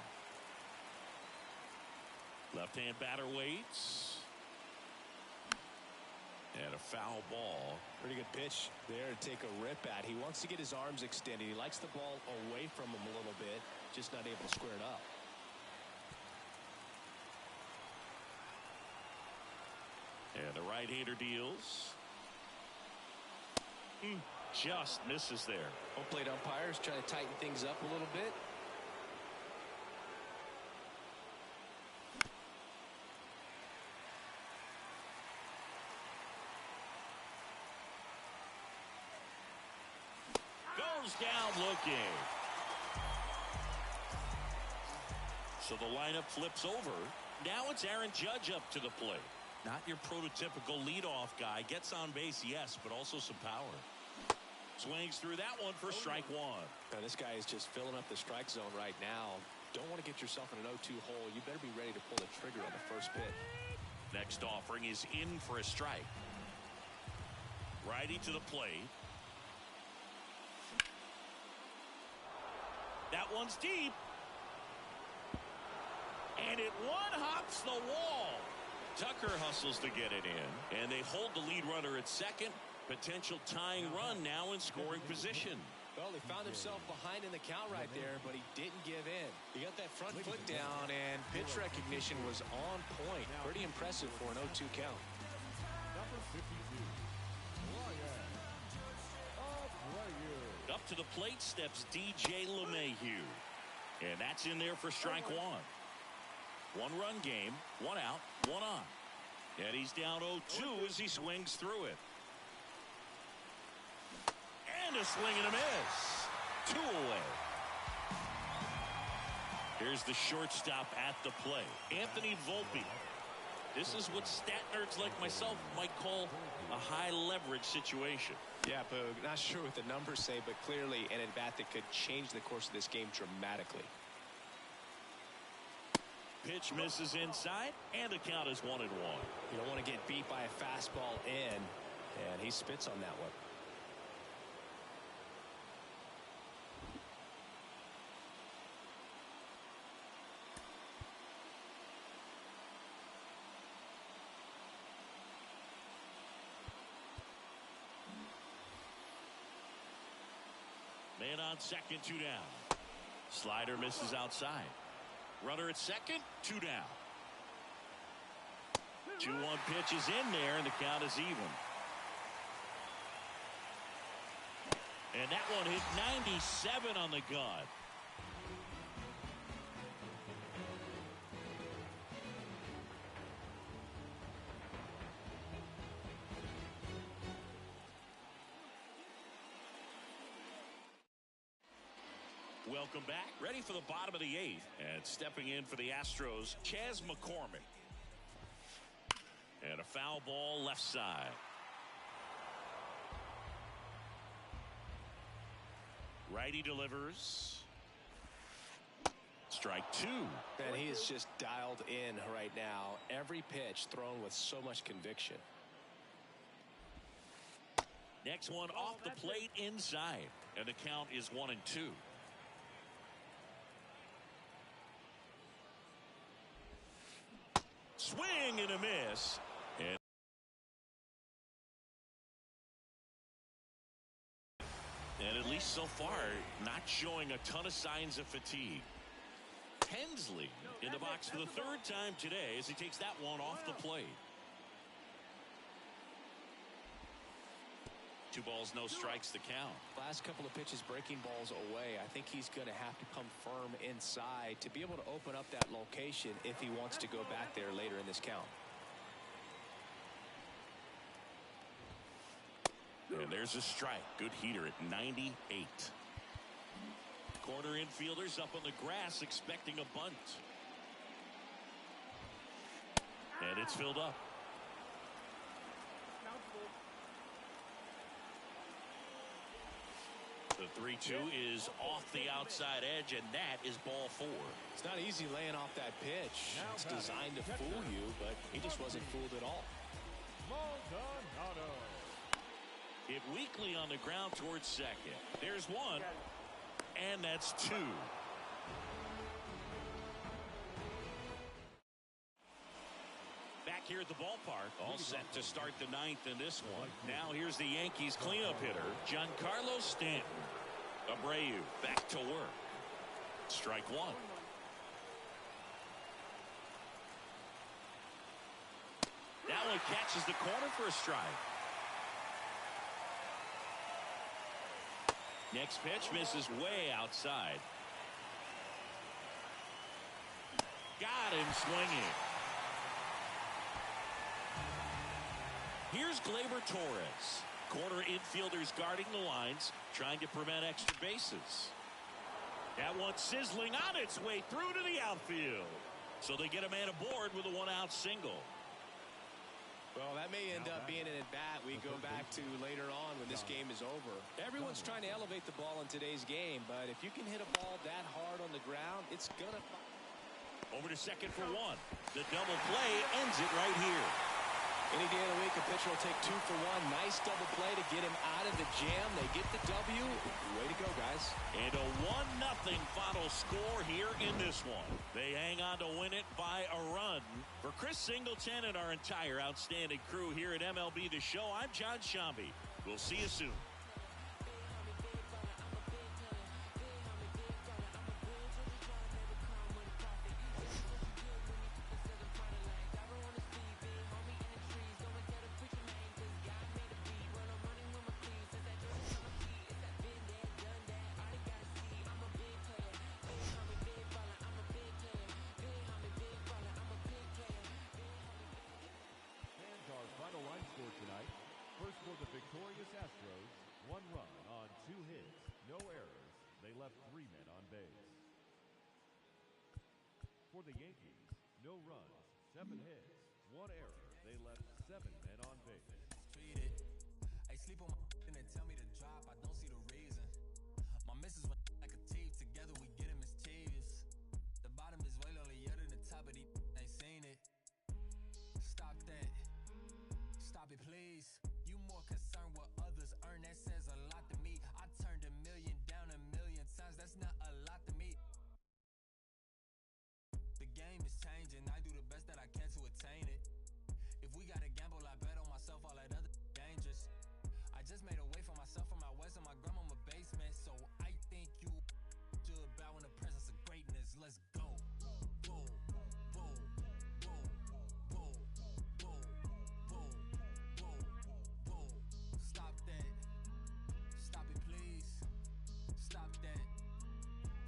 [SPEAKER 1] Left-hand batter waits. And a foul ball.
[SPEAKER 2] Pretty good pitch there to take a rip at. He wants to get his arms extended. He likes the ball away from him a little bit. Just not able to square it up.
[SPEAKER 1] And the right-hander deals. Just misses there.
[SPEAKER 2] Home plate umpires trying to tighten things up a little bit.
[SPEAKER 1] Goes down looking. So the lineup flips over. Now it's Aaron Judge up to the plate. Not your prototypical leadoff guy. Gets on base, yes, but also some power. Swings through that one for strike one.
[SPEAKER 2] Now, this guy is just filling up the strike zone right now. Don't want to get yourself in an 0-2 hole. You better be ready to pull the trigger on the first pitch.
[SPEAKER 1] Next offering is in for a strike. Righty to the plate. That one's deep. And it one-hops the wall. Tucker hustles to get it in, and they hold the lead runner at second. Potential tying run now in scoring position.
[SPEAKER 2] Well, he found himself behind in the count right there, but he didn't give in. He got that front foot down, and pitch recognition was on point. Pretty impressive for an 0-2 count.
[SPEAKER 4] Number 53.
[SPEAKER 1] to the plate steps DJ LeMahieu. And that's in there for strike one. One-run game, one out, one on. And he's down 0-2 as he swings through it. And a swing and a miss. 2 away. Here's the shortstop at the plate, Anthony Volpe. This is what stat nerds like myself might call a high leverage situation.
[SPEAKER 2] Yeah, Boog, not sure what the numbers say, but clearly an at-bat that could change the course of this game dramatically.
[SPEAKER 1] Pitch misses inside, and the count is 1-1.
[SPEAKER 2] You don't want to get beat by a fastball in, and he spits on that one.
[SPEAKER 1] Man on second, 2 down. Slider misses outside. Runner at second, 2 down. 2-1 pitch is in there, and the count is even. And that one hit 97 on the gun. Welcome back. Ready for the bottom of the 8th. And stepping in for the Astros, Chas McCormick. And a foul ball left side. Righty delivers. Strike 2.
[SPEAKER 2] And he is just dialed in right now. Every pitch thrown with so much conviction.
[SPEAKER 1] Next one off the plate inside. And the count is 1-2. Swing and a miss. And at least so far, not showing a ton of signs of fatigue. Hensley in the box for the 3rd time today as he takes that one off the plate. 2 balls, no strikes to count.
[SPEAKER 2] Last couple of pitches breaking balls away. I think he's going to have to come firm inside to be able to open up that location if he wants to go back there later in this count.
[SPEAKER 1] And there's a strike. Good heater at 98. Corner infielders up on the grass expecting a bunt. And it's filled up. The 3-2 is off the outside edge, and that is ball 4.
[SPEAKER 2] It's not easy laying off that pitch. It's designed to fool you, but he just wasn't fooled at all.
[SPEAKER 4] Maldonado.
[SPEAKER 1] Hit weakly on the ground towards second. There's 1, and that's 2. Back here at the ballpark, all set to start the 9th in this one. Now here's the Yankees cleanup hitter, Giancarlo Stanton. Abreu back to work. Strike 1. That one catches the corner for a strike. Next pitch misses way outside. Got him swinging. Here's Gleyber Torres. Corner infielders guarding the lines, trying to prevent extra bases. That one sizzling on its way through to the outfield. So they get a man aboard with a 1-out single.
[SPEAKER 2] Well, that may end up being an at-bat we go back to later on when this game is over. Everyone's trying to elevate the ball in today's game, but if you can hit a ball that hard on the ground, it's gonna...
[SPEAKER 1] Over to second for 1. The double play ends it right here.
[SPEAKER 2] Any day of the week, a pitcher will take 2 for 1. Nice double play to get him out of the jam. They get the W. Way to go, guys.
[SPEAKER 1] And a 1-0 final score here in this one. They hang on to win it by a run. For Chris Singleton and our entire outstanding crew here at MLB The Show, I'm John Shambi. We'll see you soon.
[SPEAKER 4] victorious Astros, 1 run on 2 hits, no errors. They left 3 men on base. For the Yankees, no runs, 7 hits, 1 error. They left 7 men on base.
[SPEAKER 7] Treat it. I sleep on my and they tell me to drop. I don't see the reason. My missus went like a thief. Together we get it mischievous. The bottom is way lonelier than the top of the ain't seen it. Stop that. Stop it, please. You more concerned what others earn. That says a lot to me. I turned a million down a million times. That's not a lot to me. The game is changing. I do the best that I can to attain it. If we gotta gamble, I bet on myself. All that other dangerous. I just made a way for myself from my west and my grandmama basement. So I think you should bow in the presence of greatness. Let's go. Whoa, whoa, whoa, whoa, whoa, whoa, whoa, whoa. Stop that. Stop it, please. Stop that.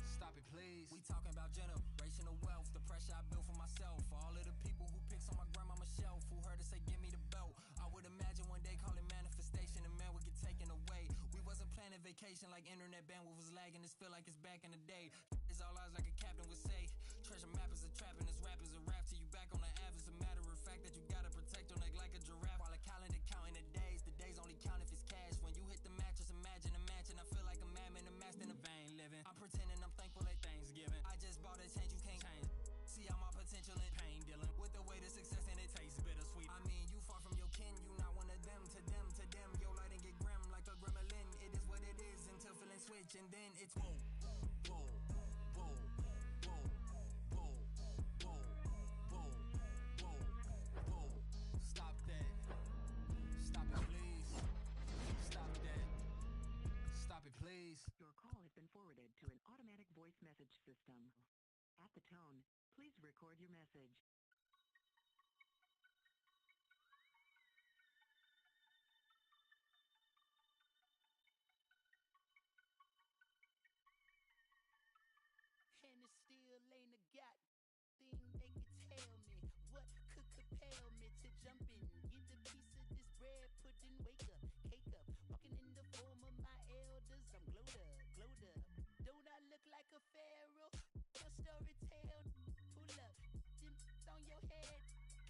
[SPEAKER 7] Stop it, please. We talking about generational wealth, the pressure I built for myself. For all of the people who picks on my grandmama's shelf, who heard her say, give me the belt. I would imagine one day call it manifestation and man would get taken away. We wasn't planning vacation like internet bandwidth was lagging. This feel like it's back in the day. It's all eyes like a captain would say. Treasure map is a trap and this rap is a rap. Till you back on the app, it's a matter of fact that you gotta protect your neck like a giraffe. While a calendar counting the days only count if it's cash. When you hit the mattress, imagine a mansion. I feel like a madman amassed in a vain living. I'm pretending I'm thankful at Thanksgiving. I just bought a change you can't change. See all my potential in pain dealing with the way to success and it tastes bittersweet. I mean, you far from your kin, you not one of them. To them, your light and get grim like a gremlin. It is what it is until feeling switch and then it's whoa, whoa, whoa, whoa, whoa, whoa, whoa, whoa, whoa. Stop that. Stop it, please. Stop that. Stop it, please.
[SPEAKER 8] Your call has been forwarded to an automatic voice message system. At the tone, please record your message.
[SPEAKER 6] And it still ain't a got thing they could tell me. What could compel me to jump in, get a piece of this bread, pudding, wake up, cake up, walking in the form of my elders. I'm glowed up, glowed up. Don't I look like a pharaoh? Your story tell, pull up, them on your head,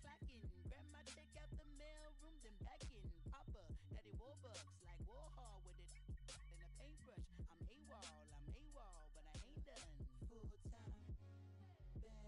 [SPEAKER 6] clocking, grab my check out the mail room, then back in, Papa, Daddy Warbucks, like Warhol with it and a paintbrush. I'm AWOL, but I ain't done. Full time, back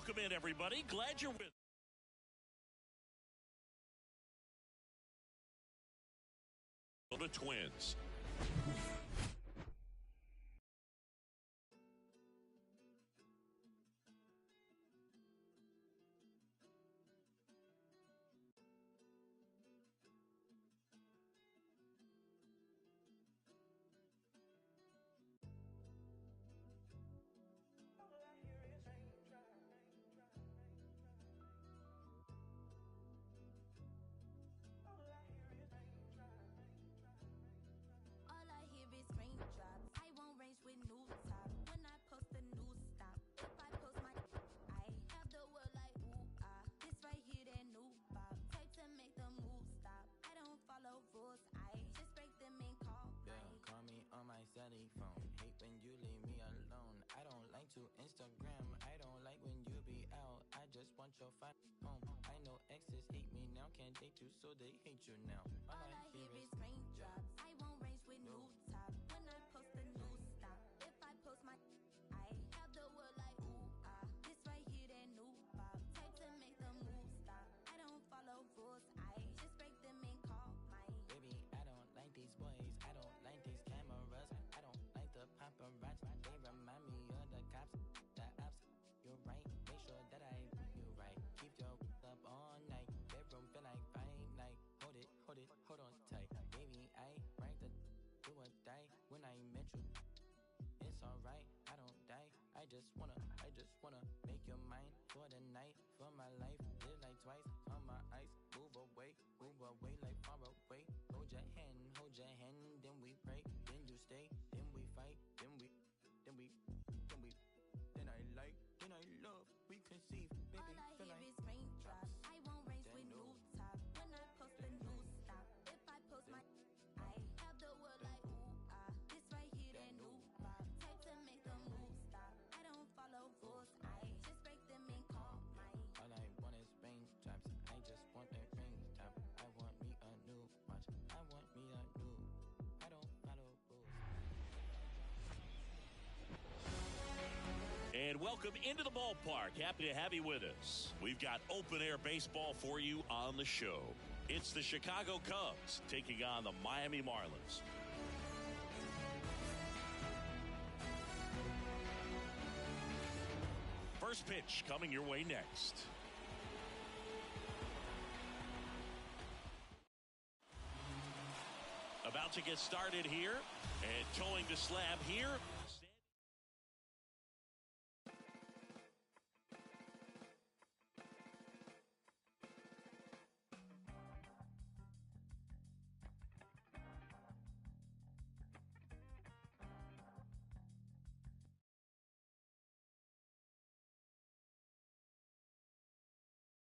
[SPEAKER 1] Welcome in, everybody. Glad you're with the Twins.
[SPEAKER 9] All I hear is raindrops. I won't range with new top. When I post a new stop. If I post my I have the world like ooh ah. This right here that new bop. Type to make the move stop. I don't follow rules. I just break them and call.
[SPEAKER 7] Yeah, call me on my celly phone. Hate when you leave me alone. I don't like to Instagram. I don't like when you be out. I just want your home. I know exes hate me now. Can't date you, so they hate you now.
[SPEAKER 9] All I hear is raindrops. I won't range with new top. When I post a new stop. If I post my I have the world like ooh ah. This right here that new bop. Type to make the move stop. I don't follow rules. I just break them and call my
[SPEAKER 7] Baby, I don't like these boys. I don't like these cameras. I don't like the paparazzi. They remind me of the cops, the ops. You're right. Make sure that I do you right. Keep your up all night. Bedroom feel like fight night. Hold it, hold on tight. Baby, I right the do or die. When I met you, it's alright. I don't die. I just wanna make your mind for the night, for my life. Live like twice on my eyes. Move away like far away. Hold your hand, then we pray. Then you stay, then we fight, then I like, then I love. We conceive, baby.
[SPEAKER 9] All I
[SPEAKER 7] feel
[SPEAKER 9] hear
[SPEAKER 7] like
[SPEAKER 9] is raindrops. I won't range with new top. When I post a new stop. If I post my I have the world like ooh ah. This right here that new bop. Type to make the move stop. I don't follow rules. I just break them and call my
[SPEAKER 7] all I want is raindrops. I just want a raindrop. I want me a new watch. I want me a new. I don't follow rules.
[SPEAKER 1] And welcome into the ballpark. Happy to have you with us. We've got open air baseball for you on the show. It's the Chicago Cubs taking on the Miami Marlins. First pitch coming your way next. About to get started here, and towing the slab here